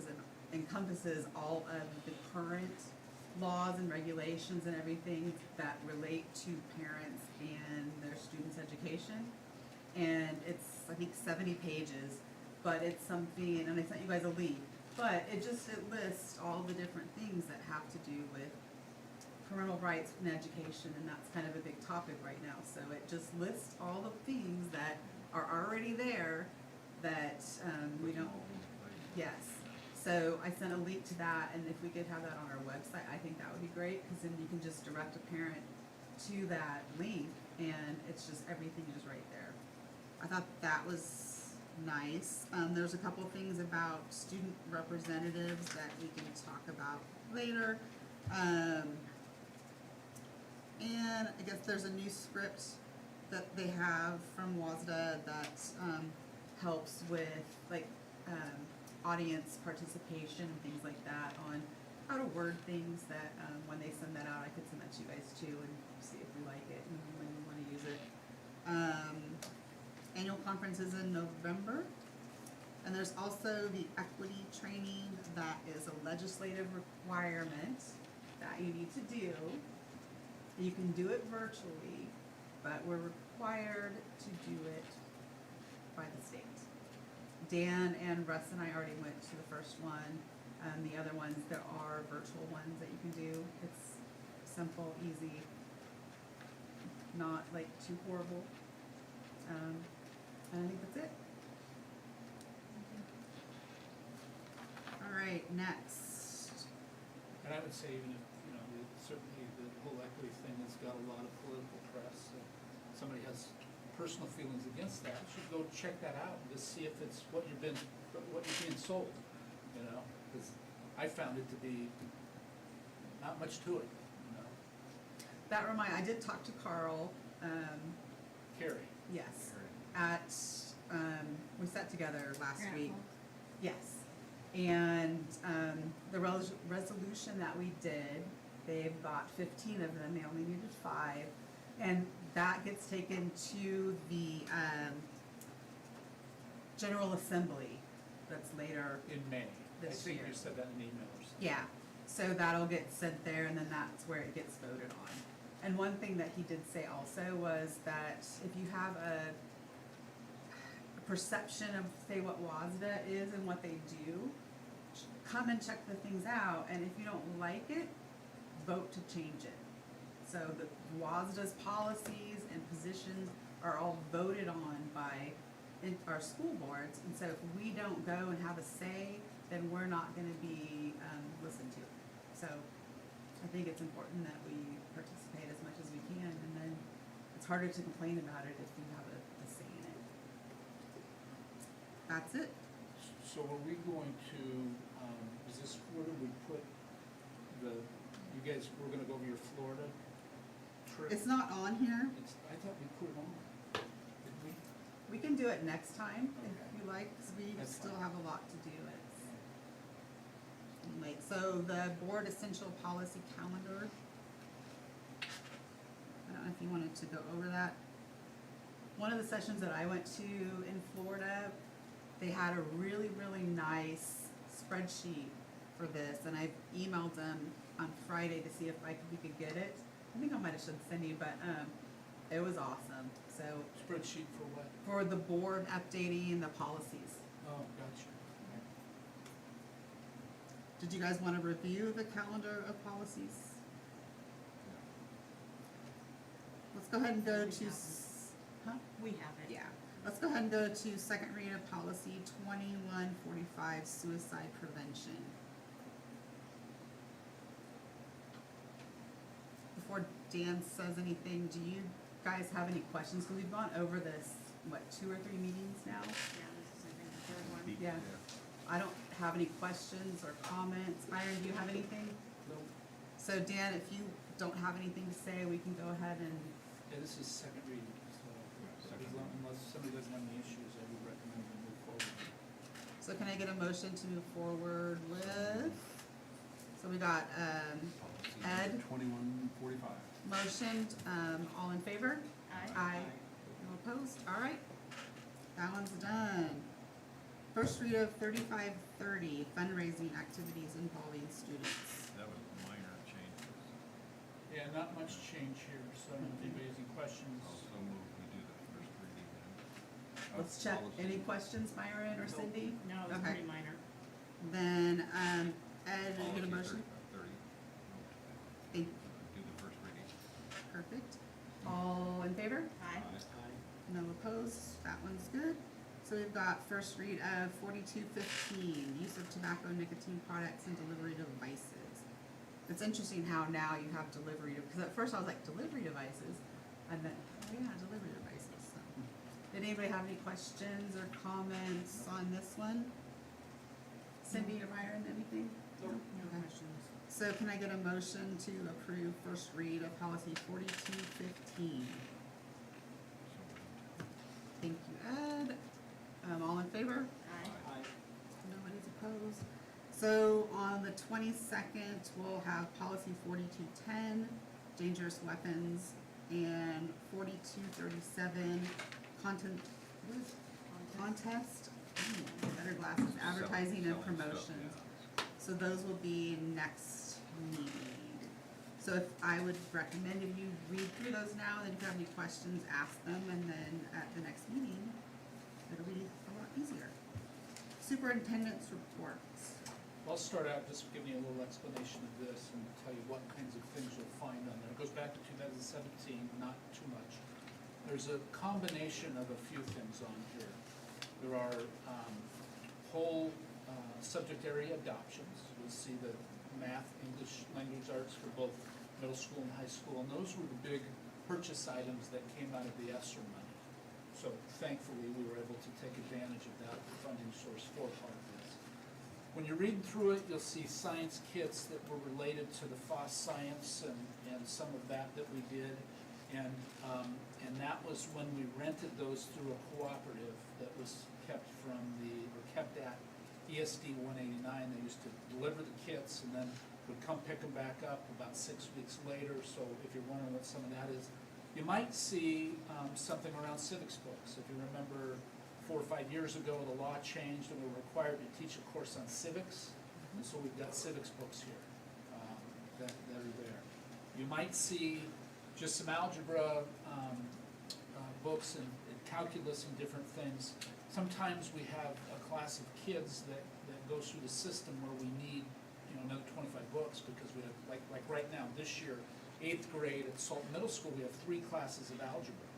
encompasses all of the current laws and regulations and everything that relate to parents and their students' education. And it's, I think, 70 pages, but it's something, and I sent you guys a link, but it lists all the different things that have to do with parental rights in education, and that's kind of a big topic right now. So it just lists all the things that are already there that we don't, yes. So I sent a link to that, and if we could have that on our website, I think that would be great, because then you can just direct a parent to that link, and it's just, everything is right there. I thought that was nice. There's a couple things about student representatives that we can talk about later. And I guess there's a new script that they have from WASDA that helps with like audience participation and things like that on how to word things that when they send that out, I could send that to you guys too and see if we like it and when we want to use it. Annual conference is in November. And there's also the equity training that is a legislative requirement that you need to do. You can do it virtually, but we're required to do it by the state. Dan and Russ and I already went to the first one. The other ones, there are virtual ones that you can do. It's simple, easy, not like too horrible. And I think that's it. All right, next. And I would say even if, you know, certainly the whole equity thing has got a lot of political press. Somebody has personal feelings against that, you should go check that out and just see if it's what you're being sold, you know? Because I found it to be not much to it, you know? I did talk to Carl, Carrie. yes, at, we sat together last week. Yes. And the resolution that we did, they've got 15 of them, they only needed 5. And that gets taken to the General Assembly that's later In May. this I think year. you said that in an email or something. Yeah, so that'll get sent there and then that's where it gets voted on. And one thing that he did say also was that if you have a perception of, say, what WASDA is and what they do, come and check the things out, and if you don't like it, vote to change it. So the WASDA's policies and positions are all voted on by our school boards, and so if we don't go and have a say, then we're not gonna be listened to. So I think it's important that we participate as much as we can, and then it's harder to complain about it if you have a say in it. That's it. So are we going to, is this, where do we put you guys, we're gonna go over your Florida trip? It's not on here. I thought we put it on. Did we? We can do it next time if Okay. you like, because we That's still fine. have a lot to do. It's late. So the board essential policy calendar. I don't know if you wanted to go over that. One of the sessions that I went to in Florida, they had a really, really nice spreadsheet for this, and I emailed them on Friday to see if we could get it. I think I might have should send you, but it was awesome. So Spreadsheet for what? for the board updating the policies. Oh, gotcha. Did you guys want to review the calendar of policies? Let's go ahead and go to, huh? We have it. Yeah. Let's go ahead and go to second read of policy 2145, suicide prevention. Before Dan says anything, do you guys have any questions? Because we've gone over this, what, 2 or 3 meetings now? Yeah, this is, I think, the third one. Yeah. I don't have any questions or comments. Myron, do you have anything? No. So Dan, if you don't have anything to say, we can go ahead and, Yeah, this is second reading, so unless somebody doesn't have any issues, I would recommend we move forward. so can I get a motion to move forward with? So we got, Ed, 2145. motioned, all in favor? Aye. Aye. No opposed? All right. That one's done. First read of 3530, fundraising activities involving students. That was minor changes. Yeah, not much change here, so if anybody has any questions. Also move we do the first reading then. Let's check. Any questions, Myron or Cindy? No, it's Okay. pretty minor. Then, Ed, did you get a motion? 30. Thank, Do the first reading. perfect. All in favor? Aye. No opposed, that one's good. So we've got first read of 4215, use of tobacco, nicotine products, and delivery devices. It's interesting how now you have delivery, because at first I was like, delivery devices? And then, oh yeah, delivery devices, so. Did anybody have any questions or comments on this one? Cindy or Myron, anything? Nope. Okay. So can I get a motion to approve first read of policy 4215? Thank you, Ed. All in favor? Aye. Nobody's opposed. So on the 22nd, we'll have policy 4210, dangerous weapons, and 4237, content, what is it? Contest? Better glasses, advertising and promotions. So those will be next meeting. So if I would recommend if you read through those now, then if you have any questions, ask them, and then at the next meeting, it'll be a lot easier. Superintendent's reports. I'll start out just giving you a little explanation of this and tell you what kinds of things you'll find on there. It goes back to 2017, not too much. There's a combination of a few things on here. There are whole subject area adoptions. You'll see the math, English, language arts for both middle school and high school, and those were the big purchase items that came out of the ESSER money. So thankfully, we were able to take advantage of that funding source for part of this. When you're reading through it, you'll see science kits that were related to the FOSS science and some of that we did. And that was when we rented those through a cooperative that was kept at ESD 189. They used to deliver the kits and then would come pick them back up about 6 weeks later. So if you're wondering what some of that is, you might see something around civics books. If you remember 4 or 5 years ago, the law changed and we were required to teach a course on civics. And so we've got civics books here that are there. You might see just some algebra books and calculus and different things. Sometimes we have a class of kids that goes through the system where we need, another 25 books because we have, like right now, this year, 8th grade at Salton Middle School, we have 3 classes of algebra,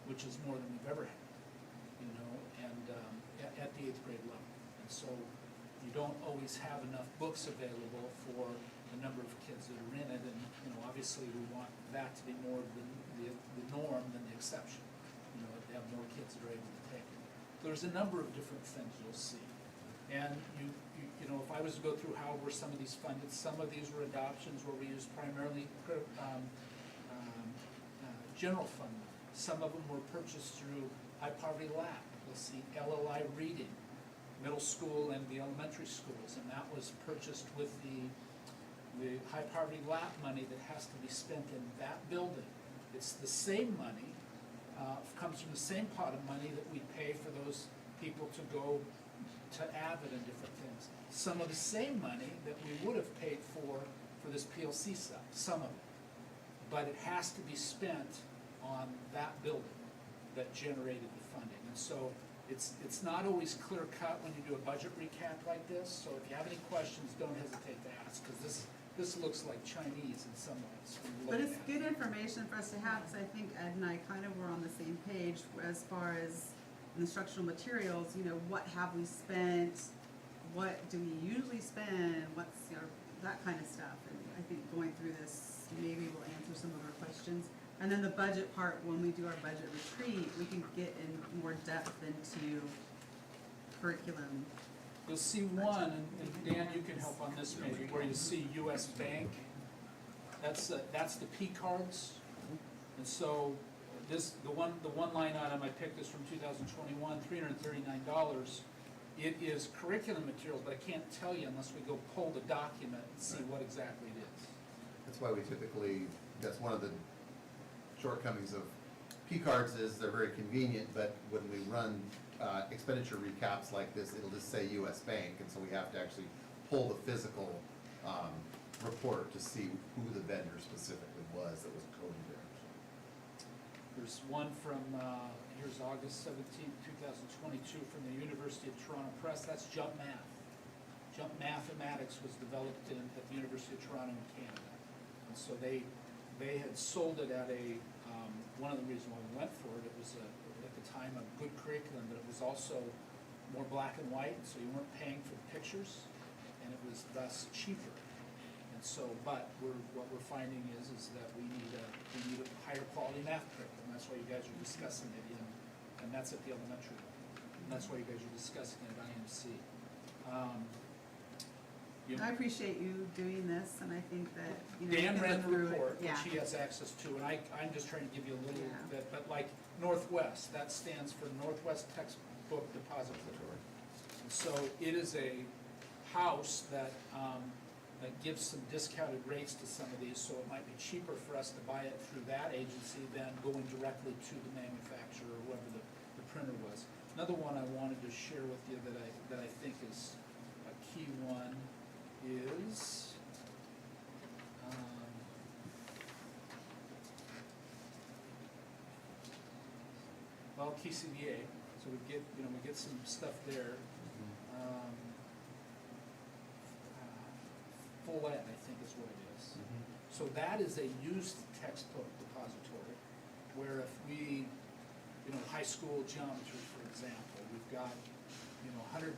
which is more than we've ever had, and at the 8th grade level. And so you don't always have enough books available for the number of kids that are in it, and obviously we want that to be more of the norm than the exception. To have more kids that are able to take it. There's a number of different things you'll see, and if I was to go through how were some of these funded, some of these were adoptions where we used primarily general fund money. Some of them were purchased through High Poverty Lab. You'll see LLI Reading, middle school and the elementary schools, and that was purchased with the High Poverty Lab money that has to be spent in that building. It's the same money, comes from the same pot of money that we pay for those people to go to Avid and different things. Some of the same money that we would have paid for this PLC stuff, some of it. But it has to be spent on that building that generated the funding. And so it's not always clear cut when you do a budget recap like this. So if you have any questions, don't hesitate to ask, because this looks like Chinese in some ways. But it's good information for us to have, because I think Ed and I kind of were on the same page as far as instructional materials. What have we spent? What do we usually spend? What's that kind of stuff. And I think going through this maybe will answer some of our questions. And then the budget part, when we do our budget retreat, we can get in more depth into curriculum. You'll see one, and Dan, you can help on this maybe, where you see US Bank. That's the P cards. And so the one line item I picked is from 2021, $339. It is curriculum materials, but I can't tell you unless we go pull the document and see what exactly it is. That's why we typically, that's one of the shortcomings of P-cards is they're very convenient, but when we run expenditure recaps like this, it'll just say US Bank, and so we have to actually pull the physical report to see who the vendor specifically was that was coded there. There's one from, here's August 17, 2022 from the University of Toronto Press. That's Jump Math. Jump Mathematics was developed at the University of Toronto in Canada. And so they had sold it at one of the reasons why we went for it, it was at the time a good curriculum, but it was also more black and white, so you weren't paying for the pictures, and it was thus cheaper. And so, but what we're finding is that we need a higher higher quality math curriculum. That's why you guys are discussing it and that's at the elementary level. And that's why you guys are discussing it at IMC. You know, I appreciate you doing this, and I think that, you know. Dan you can read look the through it. report, Yeah. which he has access to, and I'm just trying to give you a little Yeah. bit, but like Northwest, that stands for Northwest Textbook Depository. And so it is a house that, that gives some discounted rates to some of these, so it might be cheaper for us to buy it through that agency than going directly to the manufacturer or whoever the printer was. Another one I wanted to share with you that I think is a key one is, well, KCBA, so we get some stuff there. Full Ed, I think is what it is. So that is a used textbook depository, where if we, high school geometry, for example, we've got, 150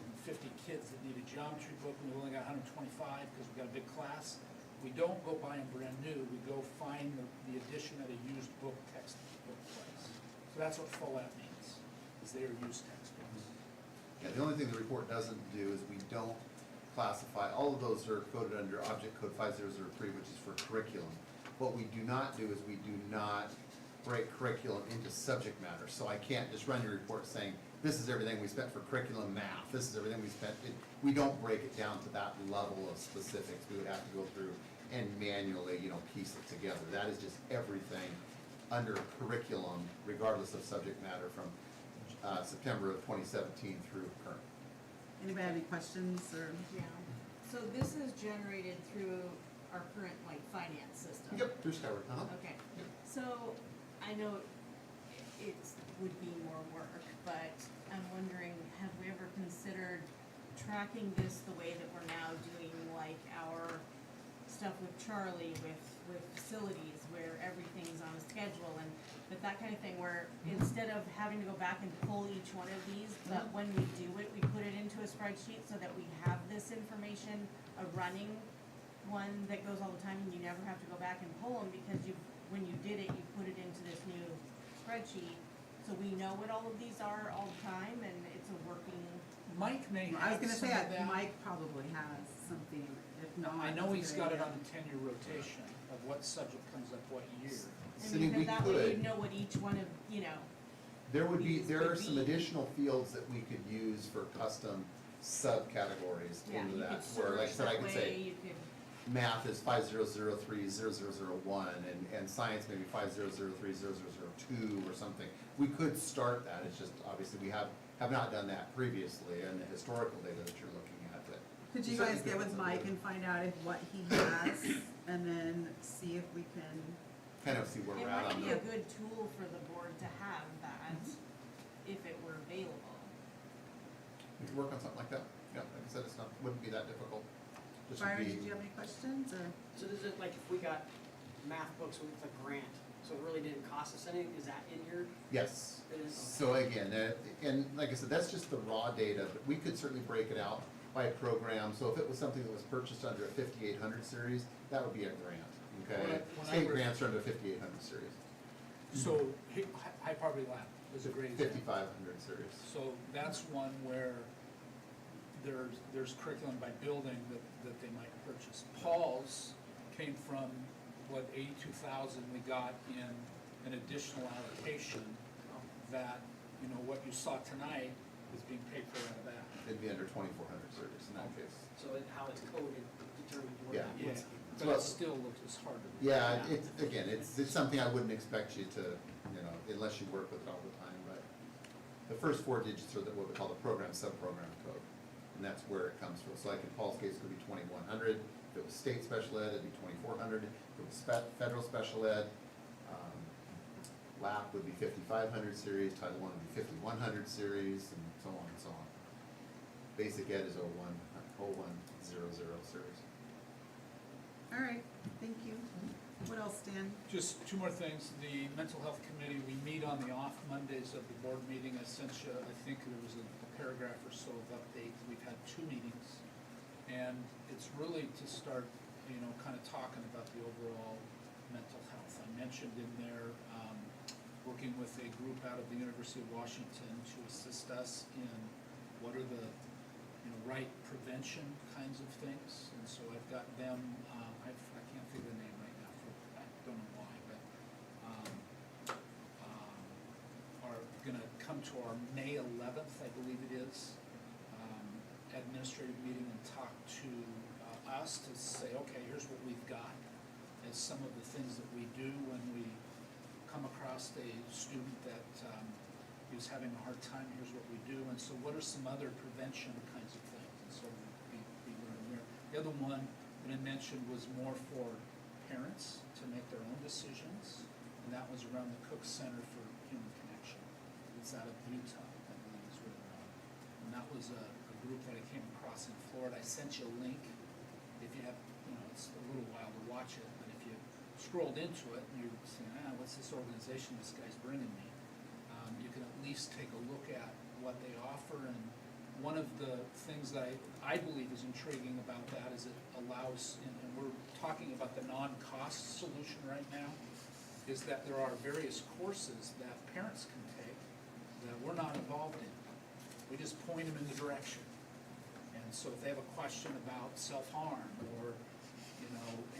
kids that need a geometry book, and we've only got 125 because we've got a big class. We don't go buy them brand new, we go find the edition at a used book textbook place. So that's what Full Ed means, is they are used textbooks. Yeah, the only thing the report doesn't do is we don't classify, all of those are coded under Object Code 5003, which is for curriculum. What we do not do is we do not break curriculum into subject matter. So I can't just run your report saying, this is everything we spent for curriculum math, this is everything we spent. We don't break it down to that level of specifics. We would have to go through and manually, piece it together. That is just everything under curriculum, regardless of subject matter, from September of 2017 through current. Anybody have any questions or? Yeah, so this is generated through our current, finance system? Yep, through Skyward, Okay, so I know it would be more work, but I'm wondering, have we ever considered tracking this the way that we're now doing our stuff with Charlie, with facilities, where everything's on a schedule but that kind of thing, where instead of having to go back and pull each one of these, but when we do it, we put it into a spreadsheet so that we have this information, a running one that goes all the time, and you never have to go back and pull them, because when you did it, you put it into this new spreadsheet, so we know what all of these are all the time, and it's a working. Mike may I was have gonna some say, of that. Mike probably has something, if not. I know he's got it yeah. on a 10-year rotation of what subject comes up what year. Cindy, we That way you could. know what each one of, There are some be. additional fields that we could use for custom subcategories yeah, into you that. could Where, like I search said, I that could way, say you could. math is 5003-0001 and science maybe 5003-0002 or something. We could start that. It's just obviously we have not done that previously in the historical data that you're looking at. But Could you guys get with Mike and find out what he has, and then see if we can, kind of see where It we're at might on be a the. good tool for the board to have that, if it were available. We could work on something like that. Yeah, like I said, wouldn't be that difficult. Just would Byron, be- did you have any questions, or? So is it like if we got math books with a grant, so it really didn't cost us anything, is that in your, Yes. is? So again, and like I said, that's just the raw data, but we could certainly break it out by program. So if it was something that was purchased under a 5800 series, that would be a grant, okay? When I State worked- grants are under 5800 series, So High Poverty Lab is a great example. 5500 series. So that's one where there's curriculum by building that they might purchase. Paul's came from, 82,000 we got in an additional allocation that, what you saw tonight is being paid for out of that. It'd be under 2400 series in that case. So how it's coded determines where Yeah. that Yeah, is. but Well- it still looks harder. Yeah, it's something I wouldn't expect you to, unless you work with it all the time, but the first 4 digits are what we call the program subprogram code, and that's where it comes from. So like in Paul's case, it could be 2100. If it was state special ed, it'd be 2400. If it was federal special ed, LAP would be 5500 series, Title I would be 5100 series, and so on and so on. Basic ed is 0100 series. All right, thank you. What else, Dan? Just 2 more things. The mental health committee, we meet on the off Mondays of the board meeting. I sent you, I think there was a paragraph or so of update. We've had 2 meetings. And it's really to start, kind of talking about the overall mental health. I mentioned in there, working with a group out of the University of Washington to assist us in what are the, right prevention kinds of things. And so I've got them, I can't think of the name right now, I don't know why, but are gonna come to our May 11th, I believe it is, administrative meeting and talk to us to say, okay, here's what we've got as some of the things that we do when we come across a student that is having a hard time, here's what we do, and so what are some other prevention kinds of things, and so we learn there. The other one that I mentioned was more for parents to make their own decisions, and that was around the Cook Center for Human Connection. It's out of Utah, I believe is where they're at. And that was a group that I came across in Florida. I sent you a link. If you have, it's a little while to watch it, but if you scrolled into it and you're saying, what's this organization this guy's bringing me? You can at least take a look at what they offer. And one of the things that I believe is intriguing about that is it allows, and we're talking about the non-cost solution right now, is that there are various courses that parents can take that we're not involved in. We just point them in the direction. And so if they have a question about self-harm or,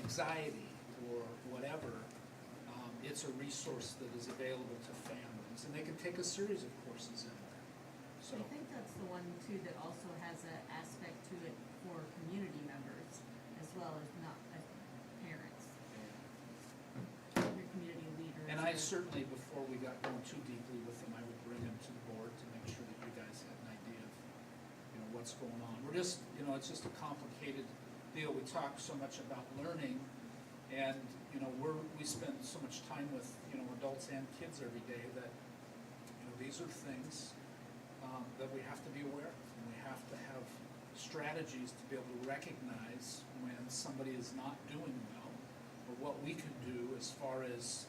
anxiety or whatever, it's a resource that is available to families. And they can take a series of courses in there. So I think that's the one too that also has an aspect to it for community members as well as not as parents. Your community leaders. And I certainly, before we got going too deeply with them, I would bring them to the board to make sure that you guys had an idea of, what's going on. We're just, it's just a complicated deal. We talk so much about learning, and, we spend so much time with, adults and kids every day that, these are things that we have to be aware of, and we have to have strategies to be able to recognize when somebody is not doing well, or what we can do as far as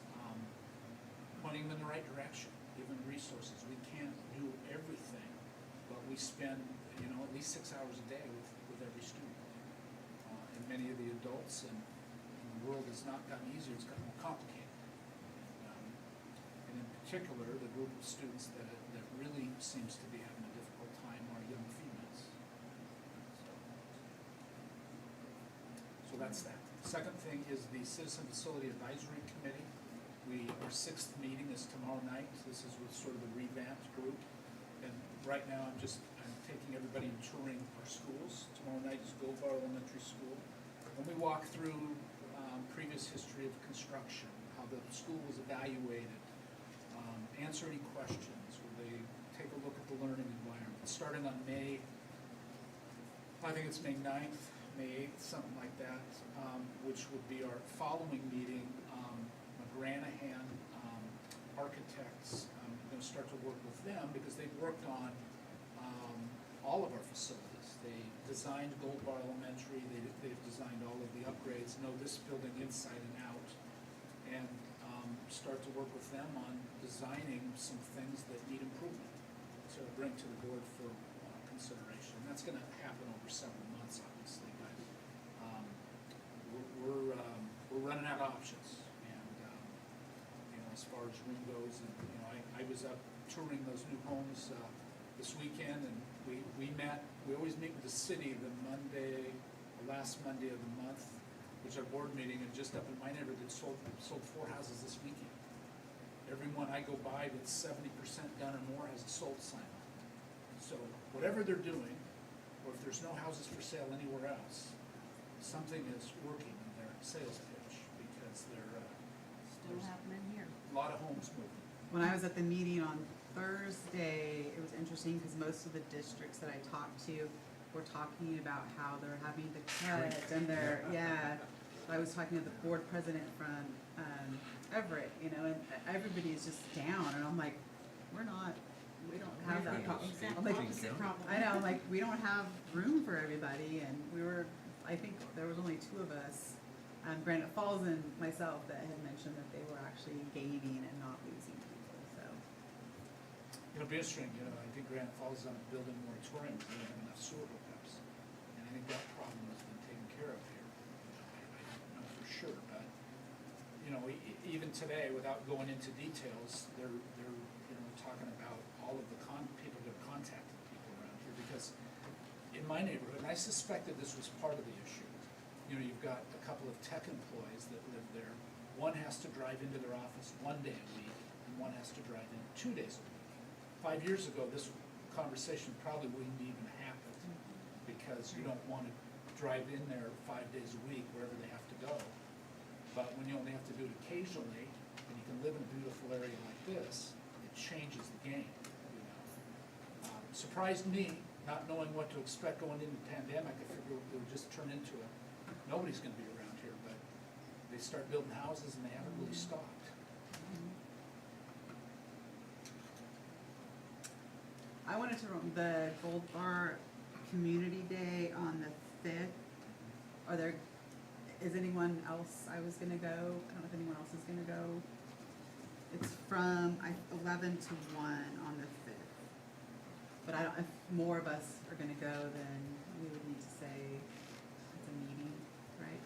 pointing them in the right direction, giving resources. We can't do everything, but we spend, at least 6 hours a day with every student. And many of the adults and the world has not gotten easier, it's gotten more complicated. And in particular, the group of students that really seems to be having a difficult time are young females. So that's that. The second thing is the Citizen Facility Advisory Committee. Our 6th meeting is tomorrow night. This is with sort of the revamped group. And right now I'm taking everybody and touring our schools. Tomorrow night is Gold Bar Elementary School. When we walk through previous history of construction, how the school was evaluated, answer any questions, where they take a look at the learning environment. Starting on I think it's May 9th, May 8th, something like that, which would be our following meeting. McGranahan Architects, I'm going to start to work with them because they've worked on all of our facilities. They designed Gold Bar Elementary, they've designed all of the upgrades, know this building inside and out, and start to work with them on designing some things that need improvement to bring to the board for consideration. And that's going to happen over several months, obviously, but we're running out of options. And as far as room goes, and I was up touring those new homes this weekend, and we met. We always meet with the city the last Monday of the month, which is our board meeting, and just up in my neighborhood, sold 4 houses this weekend. Everyone I go by that's 70% done or more has a sold sign on it. So whatever they're doing, or if there's no houses for sale anywhere else, something is working in their sales pitch, because Still happening here. a lot of homes moving. When I was at the meeting on Thursday, it was interesting because most of the districts that I talked to were talking about how they're having to cut and I was talking to the board president from Everett, and everybody is just down, and I'm like, we don't have that problem. I'm like, Opposite problem. I know, like, we don't have room for everybody, and I think there was only 2 of us, Granite Falls and myself, that had mentioned that they were actually gaining and not losing people, so. It'll be interesting, I think Granite Falls is on a building moratorium because they don't have enough sewer hookups. And I think that problem has been taken care of here. I don't know for sure, but, even today, without going into details, they're talking about all of the people that have contacted people around here, because in my neighborhood, and I suspected this was part of the issue, you've got a couple of tech employees that live there. One has to drive into their office 1 day a week, and one has to drive in 2 days a week. 5 years ago, this conversation probably wouldn't even happen, because you don't want to drive in there 5 days a week wherever they have to go. But when you only have to do it occasionally, and you can live in a beautiful area like this, it changes the game. Surprised me, not knowing what to expect going into the pandemic. I figured it would just turn into nobody's going to be around here, but they start building houses and they haven't really stopped. I wanted to run the Gold Bar Community Day on the 5th. Is anyone else, I was gonna go, I don't know if anyone else is gonna go. It's from 11 to 1 on the 5th. But if more of us are gonna go, then we would need to say it's a meeting, right?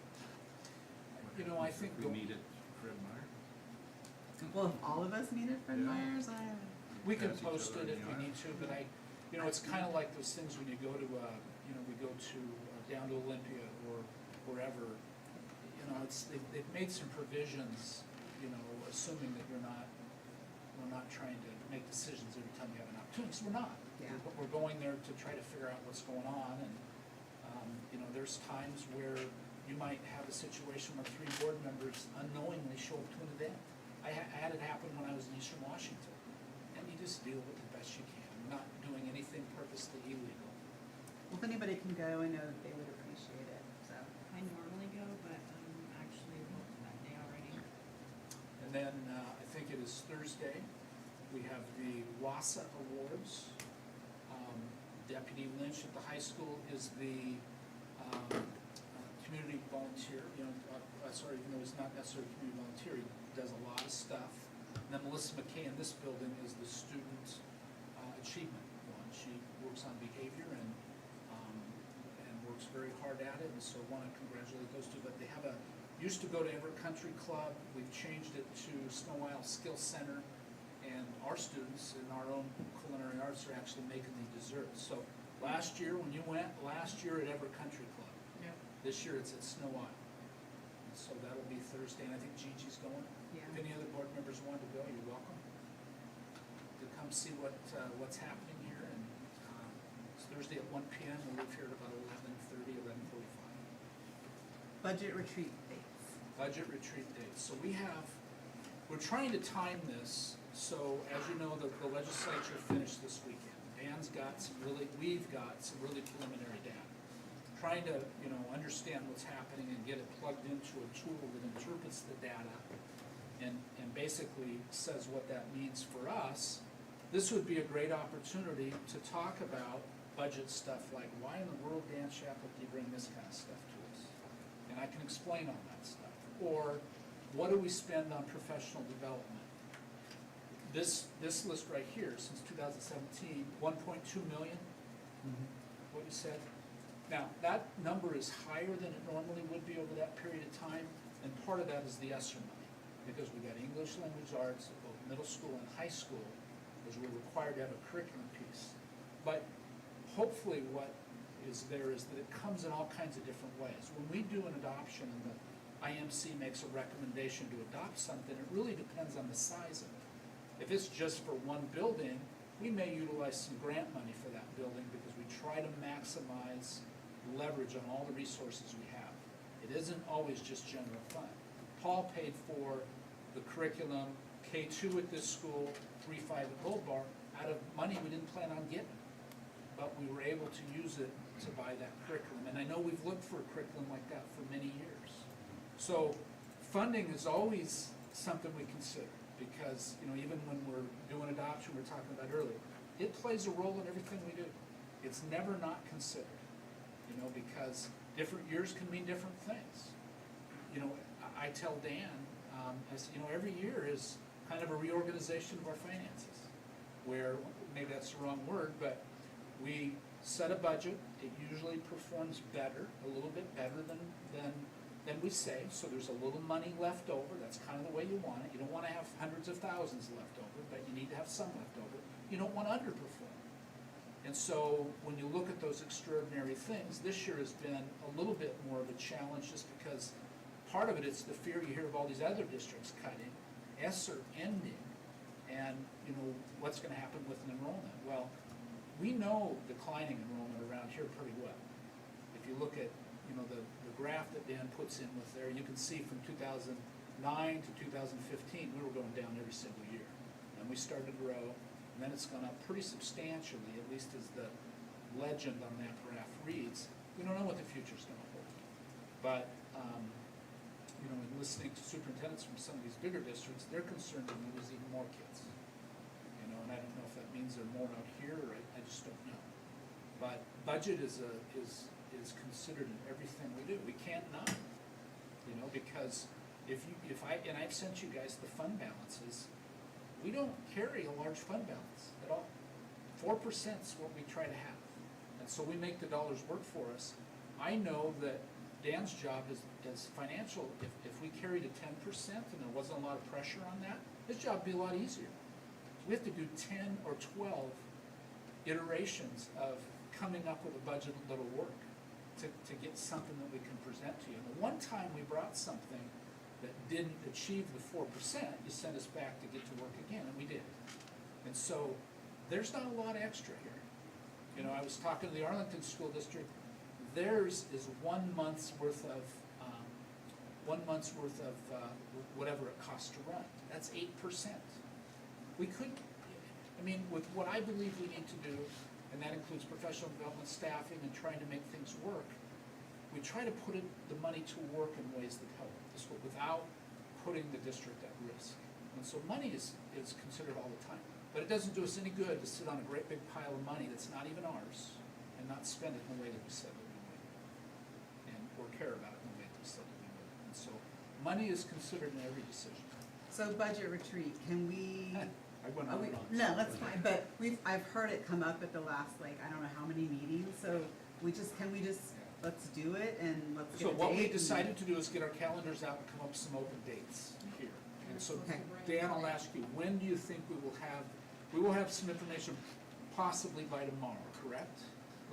I think We meet at Fred Meyer. Well, if all of us meet at Fred Yeah. Meyer's, we can Pass each post other it in if the we aisle. need to, but it's kind of like those things when you go to, we go to, down to Olympia or wherever. They've made some provisions, assuming that we're not trying to make decisions every time we have an opportunity, 'cause we're not. Yeah. We're going there to try to figure out what's going on, and, there's times where you might have a situation where 3 board members unknowingly show up to an event. I had it happen when I was in Eastern Washington, and you just deal with it the best you can. You're not doing anything purposely illegal. Well, if anybody can go, I know that they would appreciate it, so. I normally go, but I'm actually booked that day already. And then, I think it is Thursday, we have the WASA Awards. Deputy Lynch at the high school is the community volunteer, even though he's not necessarily a community volunteer, he does a lot of stuff. And then Melissa McKay in this building is the student achievement one. She works on behavior and works very hard at it, and so I want to congratulate those two. But they have used to go to Everett Country Club, we've changed it to Snow Isle Skill Center, and our students in our own culinary arts are actually making the desserts. So last year, when you went, at Everett Country Club. Yep. This year it's at Snow Isle. And so that'll be Thursday, and I think Gigi's going. Yeah. If any other board members want to go, you're welcome to come see what's happening here. And it's Thursday at 1 p.m. We'll leave here at about 11:30, 11:45. Budget retreat dates. Budget retreat dates. So we're trying to time this, so as you know, the legislature finished this weekend. We've got some really preliminary data. Trying to, understand what's happening and get it plugged into a tool that interprets the data and basically says what that means for us. This would be a great opportunity to talk about budget stuff, like why in the world, Dan Chaplin, do you bring this kind of stuff to us? And I can explain all that stuff. Or what do we spend on professional development? This list right here, since 2017, 1.2 million, what you said. Now, that number is higher than it normally would be over that period of time, and part of that is the ESSER money, because we got English language arts at both middle school and high school, because we're required to have a curriculum piece. But hopefully what is there is that it comes in all kinds of different ways. When we do an adoption and the IMC makes a recommendation to adopt something, it really depends on the size of it. If it's just for one building, we may utilize some grant money for that building because we try to maximize leverage on all the resources we have. It isn't always just general fund. Paul paid for the curriculum, K2 at this school, 3-5 at Gold Bar, out of money we didn't plan on getting. But we were able to use it to buy that curriculum. And I know we've looked for a curriculum like that for many years. So funding is always something we consider, because even when we're doing adoption, we were talking about earlier, it plays a role in everything we do. It's never not considered, because different years can mean different things. I tell Dan, every year is kind of a reorganization of our finances, where maybe that's the wrong word, but we set a budget. It usually performs better, a little bit better than then we say, so there's a little money left over, that's kind of the way you want it. You don't wanna have hundreds of thousands left over, but you need to have some left over. You don't wanna underperform. And so, when you look at those extraordinary things, this year has been a little bit more of a challenge, just because part of it is the fear you hear of all these other districts cutting, ESSER ending, and, you know, what's gonna happen with an enrollment? Well, we know declining enrollment around here pretty well. If you look at, you know, the graph that Dan puts in with there, you can see from 2009 to 2015, we were going down every single year. And we started to grow, and then it's gone up pretty substantially, at least as the legend on that graph reads. We don't know what the future's gonna hold. But, you know, in listening to superintendents from some of these bigger districts, they're concerned that we lose even more kids. You know, and I don't know if that means there are more out here, or I just don't know. But budget is considered in everything we do. We can't not, you know, because and I've sent you guys the fund balances, we don't carry a large fund balance at all. 4%'s what we try to have. And so we make the dollars work for us. I know that Dan's job is financial. If we carried a 10% and there wasn't a lot of pressure on that, his job would be a lot easier. We have to do 10 or 12 iterations of coming up with a budget that'll work to get something that we can present to you. And the one time we brought something that didn't achieve the 4%, you sent us back to get to work again, and we did. And so there's not a lot extra here. You know, I was talking to the Arlington School District. Theirs is 1 month's worth of whatever it costs to run. That's 8%. We could, I mean, with what I believe we need to do, and that includes professional development, staffing, and trying to make things work, we try to put the money to work in ways that help the school without putting the district at risk. And so money is considered all the time. But it doesn't do us any good to sit on a great big pile of money that's not even ours and not spend it in the way that we said that we would. Or care about it in the way that we said that we would. And so money is considered in every decision. So budget retreat, can we? I went on and on. No, that's fine, but I've heard it come up at the last, like, I don't know how many meetings, so can we just, let's do it and let's get a So date? what we decided to do is get our calendars out and come up with some open dates here. And so, Okay. Dan, I'll ask you, when do you think we will have some information possibly by tomorrow, correct?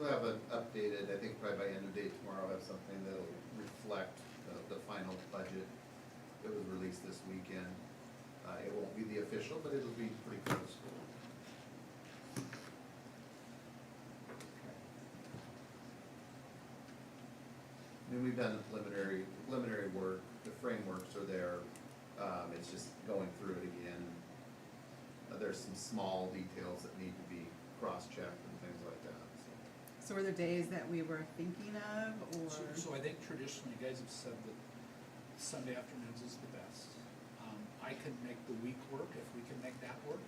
We'll have an updated, I think probably by end of day tomorrow, I'll have something that'll reflect the final budget that was released this weekend. It won't be the official, but it'll be pretty close. And we've done preliminary work, the frameworks are there, it's just going through it again. There's some small details that need to be cross-checked and things like that, so. So were there days that we were thinking of, or? So I think traditionally, you guys have said that Sunday afternoons is the best. I can make the week work if we can make that work.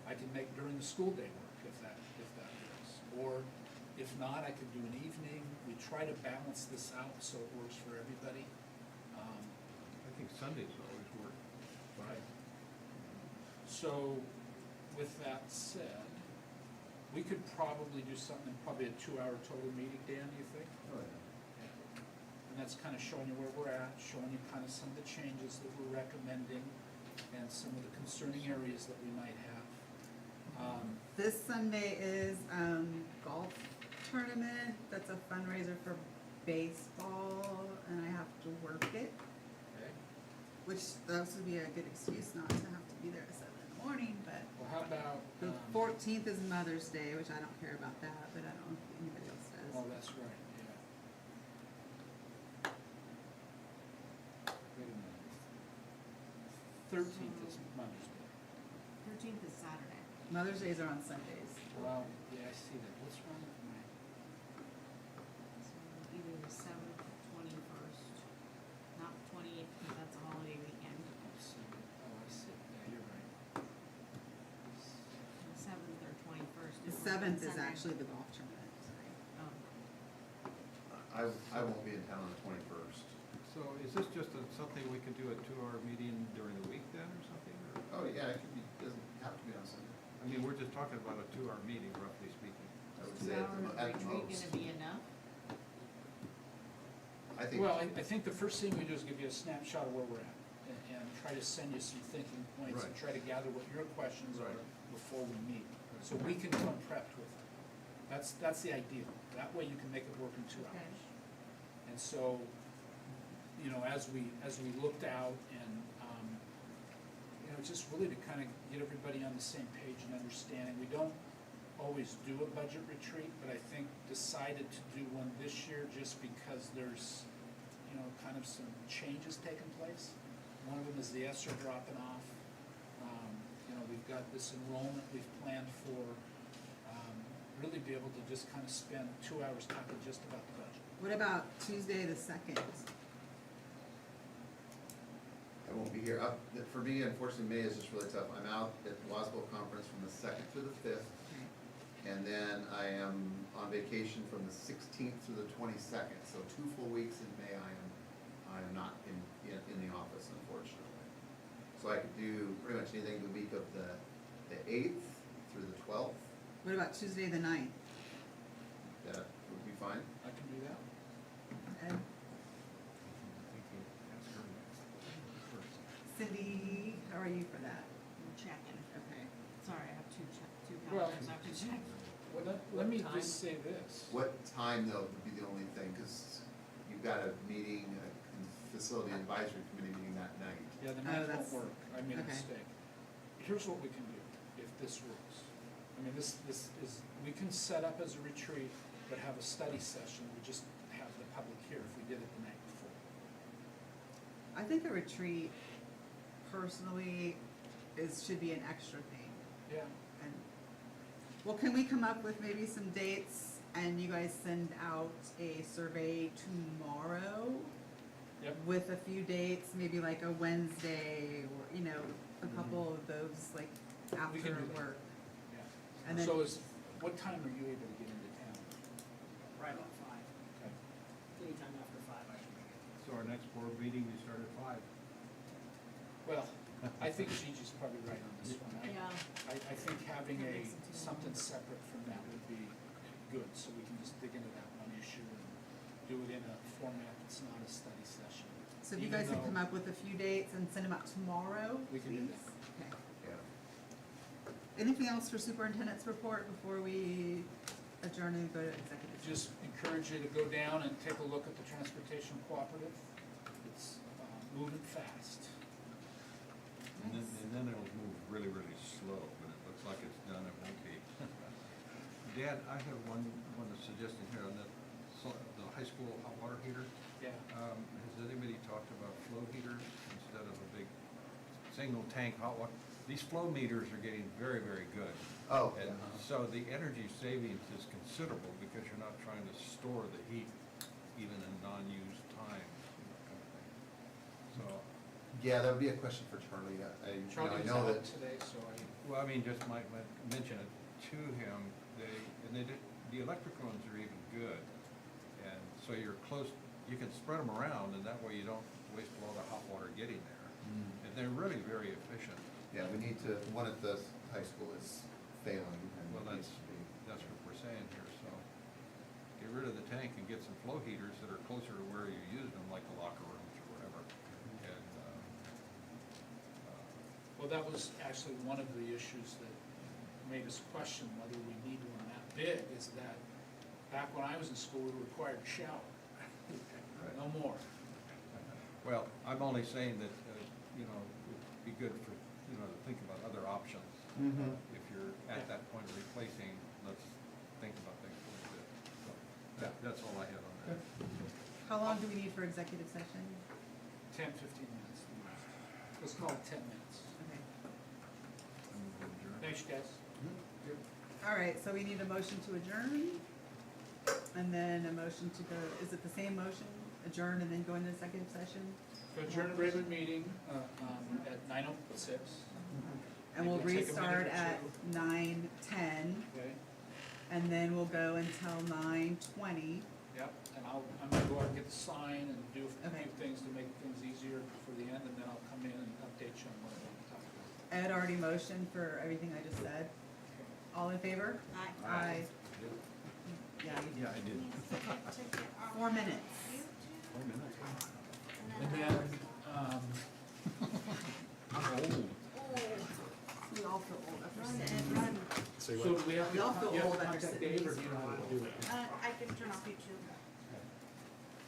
I can make during the school day work if that works. Or if not, I could do an evening. We try to balance this out so it works for everybody. I think Sundays always work. Right. So with that said, we could probably do something, probably a 2-hour total meeting, Dan, do you think? Oh, yeah. And that's kind of showing you where we're at, showing you kind of some of the changes that we're recommending and some of the concerning areas that we might have. This Sunday is golf tournament. That's a fundraiser for baseball, and I have to work it, Okay. which that would be a good excuse not to have to be there at 7 in the morning. But Well, how about, the 14th is Mother's Day, which I don't care about that, but I don't know if anybody else does. oh, that's right, yeah. Wait a minute. 13th is Mother's Day. 13th is Saturday. Mother's Days are on Sundays. Well, yeah, I see that. What's wrong with my? So either the 7th or 21st, not the 28th, because that's a holiday weekend. I see. Oh, I see. Yeah, you're right. The 7th or 21st. The is 7th is Sunday. actually the golf tournament, sorry. Oh. I won't be in town on the 21st. So is this just something we can do a 2-hour meeting during the week then, or something? Or- Oh, yeah, it could be, doesn't have to be on Sunday. I mean, we're just talking about a 2-hour meeting, roughly speaking. I would Is say 2 at hours the retreat most. gonna be enough? I think. Well, I think the first thing we do is give you a snapshot of where we're at and try to send you some thinking points and Right. try to gather what your questions are Right. before we meet. So we can come prepped with it. That's the ideal. That way you can make it work in 2 Okay. hours. And so, you know, as we looked out and, you know, just really to kind of get everybody on the same page and understanding. We don't always do a budget retreat, but I think decided to do one this year just because there's, you know, kind of some changes taking place. One of them is the ESSER dropping off. You know, we've got this enrollment we've planned for, really be able to just kind of spend 2 hours talking just about the budget. What about Tuesday the 2nd? I won't be here. For me, unfortunately, May is just really tough. I'm out at the WASBO conference from the 2nd through the 5th. And then I am on vacation from the 16th through the 22nd. So 2 full weeks in May, I am not in the office, unfortunately. So I could do pretty much anything the week of the 8th through the 12th. What about Tuesday the 9th? That would be fine. I can do that. Ed? Cindy, how are you for that? I'm checking. Okay. Sorry, I have two Well, calendars, I have to check. Let me time? just say this. What time, though, would be the only thing, because you've got a meeting, a facility advisory committee meeting that night. Yeah, the Oh, night that's- won't work. I made a okay. mistake. Here's what we can do, if this works. I mean, this is, we can set up as a retreat, but have a study session. We just have the public here if we did it the night before. I think a retreat personally should be an extra thing. Yeah. And, well, can we come up with maybe some dates and you guys send out a survey tomorrow? Yep. With a few dates, maybe like a Wednesday or, you know, a couple of those like We after can do that. work. Yeah. And then, So what time are you able to get into town? Right about 5. Okay. Anytime after 5, I should make it. So our next board meeting, we start at 5. Well, I think Gigi's probably right on this one. Yeah. I think having That makes it too something long. separate from that would be good, so we can just dig into that one issue and do it in a format that's not a study session. so if you Even guys can though- come up with a few dates and send them out tomorrow, We can do please? that. Okay. Yeah. Anything else for superintendent's report before we adjourn and go to executive session? Just encourage you to go down and take a look at the transportation cooperative. It's moving fast. And then it'll move really, really slow, but it looks like it's done, it won't be. Dad, I have one suggestion here on the high school hot water heater. Yeah. Has anybody talked about flow heaters instead of a big single tank hot water? These flow meters are getting very, very good. Oh, And so the energy savings is considerable because you're not trying to store the heat even in non-used time, kind of thing. So, yeah, that would be a question for Charlie. I Charlie was know out that. today, so well, I mean, just might mention it to him, the electric ones are even good. And so you're close, you can spread them around and that way you don't waste all the hot water getting there. And they're really very efficient. Yeah, we need to, one at the high school is failing and Well, needs to be. That's what we're saying here, so get rid of the tank and get some flow heaters that are closer to where you use them, like the locker rooms or whatever. And, well, that was actually one of the issues that made us question whether we need one that big, is that back when I was in school, we were required to shower. No more. well, I'm only saying that, you know, it'd be good for, you know, to think about other options. If you're at that point of replacing, let's think about things a little bit. So that's all I have on that. How long do we need for executive session? 10, 15 minutes. the most. Let's call it 10 minutes. Okay. And we'll adjourn. Thanks, guys. All right, so we need a motion to adjourn, and then a motion to go, is it the same motion? Adjourn and then go into executive session? So adjourn the regular meeting at 9:06. And we'll We'll take a restart minute or at two. 9:10, Okay? and then we'll go until 9:20. Yep, and I'm gonna go out and get the sign and do a Okay. few things to make things easier for the end, and then I'll come in and update you on what I want to talk about. Ed already motioned for everything I just said. All in favor? Aye. Aye. Yeah, Yeah, I did. 4 minutes. You two? And then, I'm old. We all feel old after Run, sitting. Ed, run. So do we have We all feel to, you have old to after contact sitting Dave, or these do you know for a how to while. do it? I can turn off YouTube.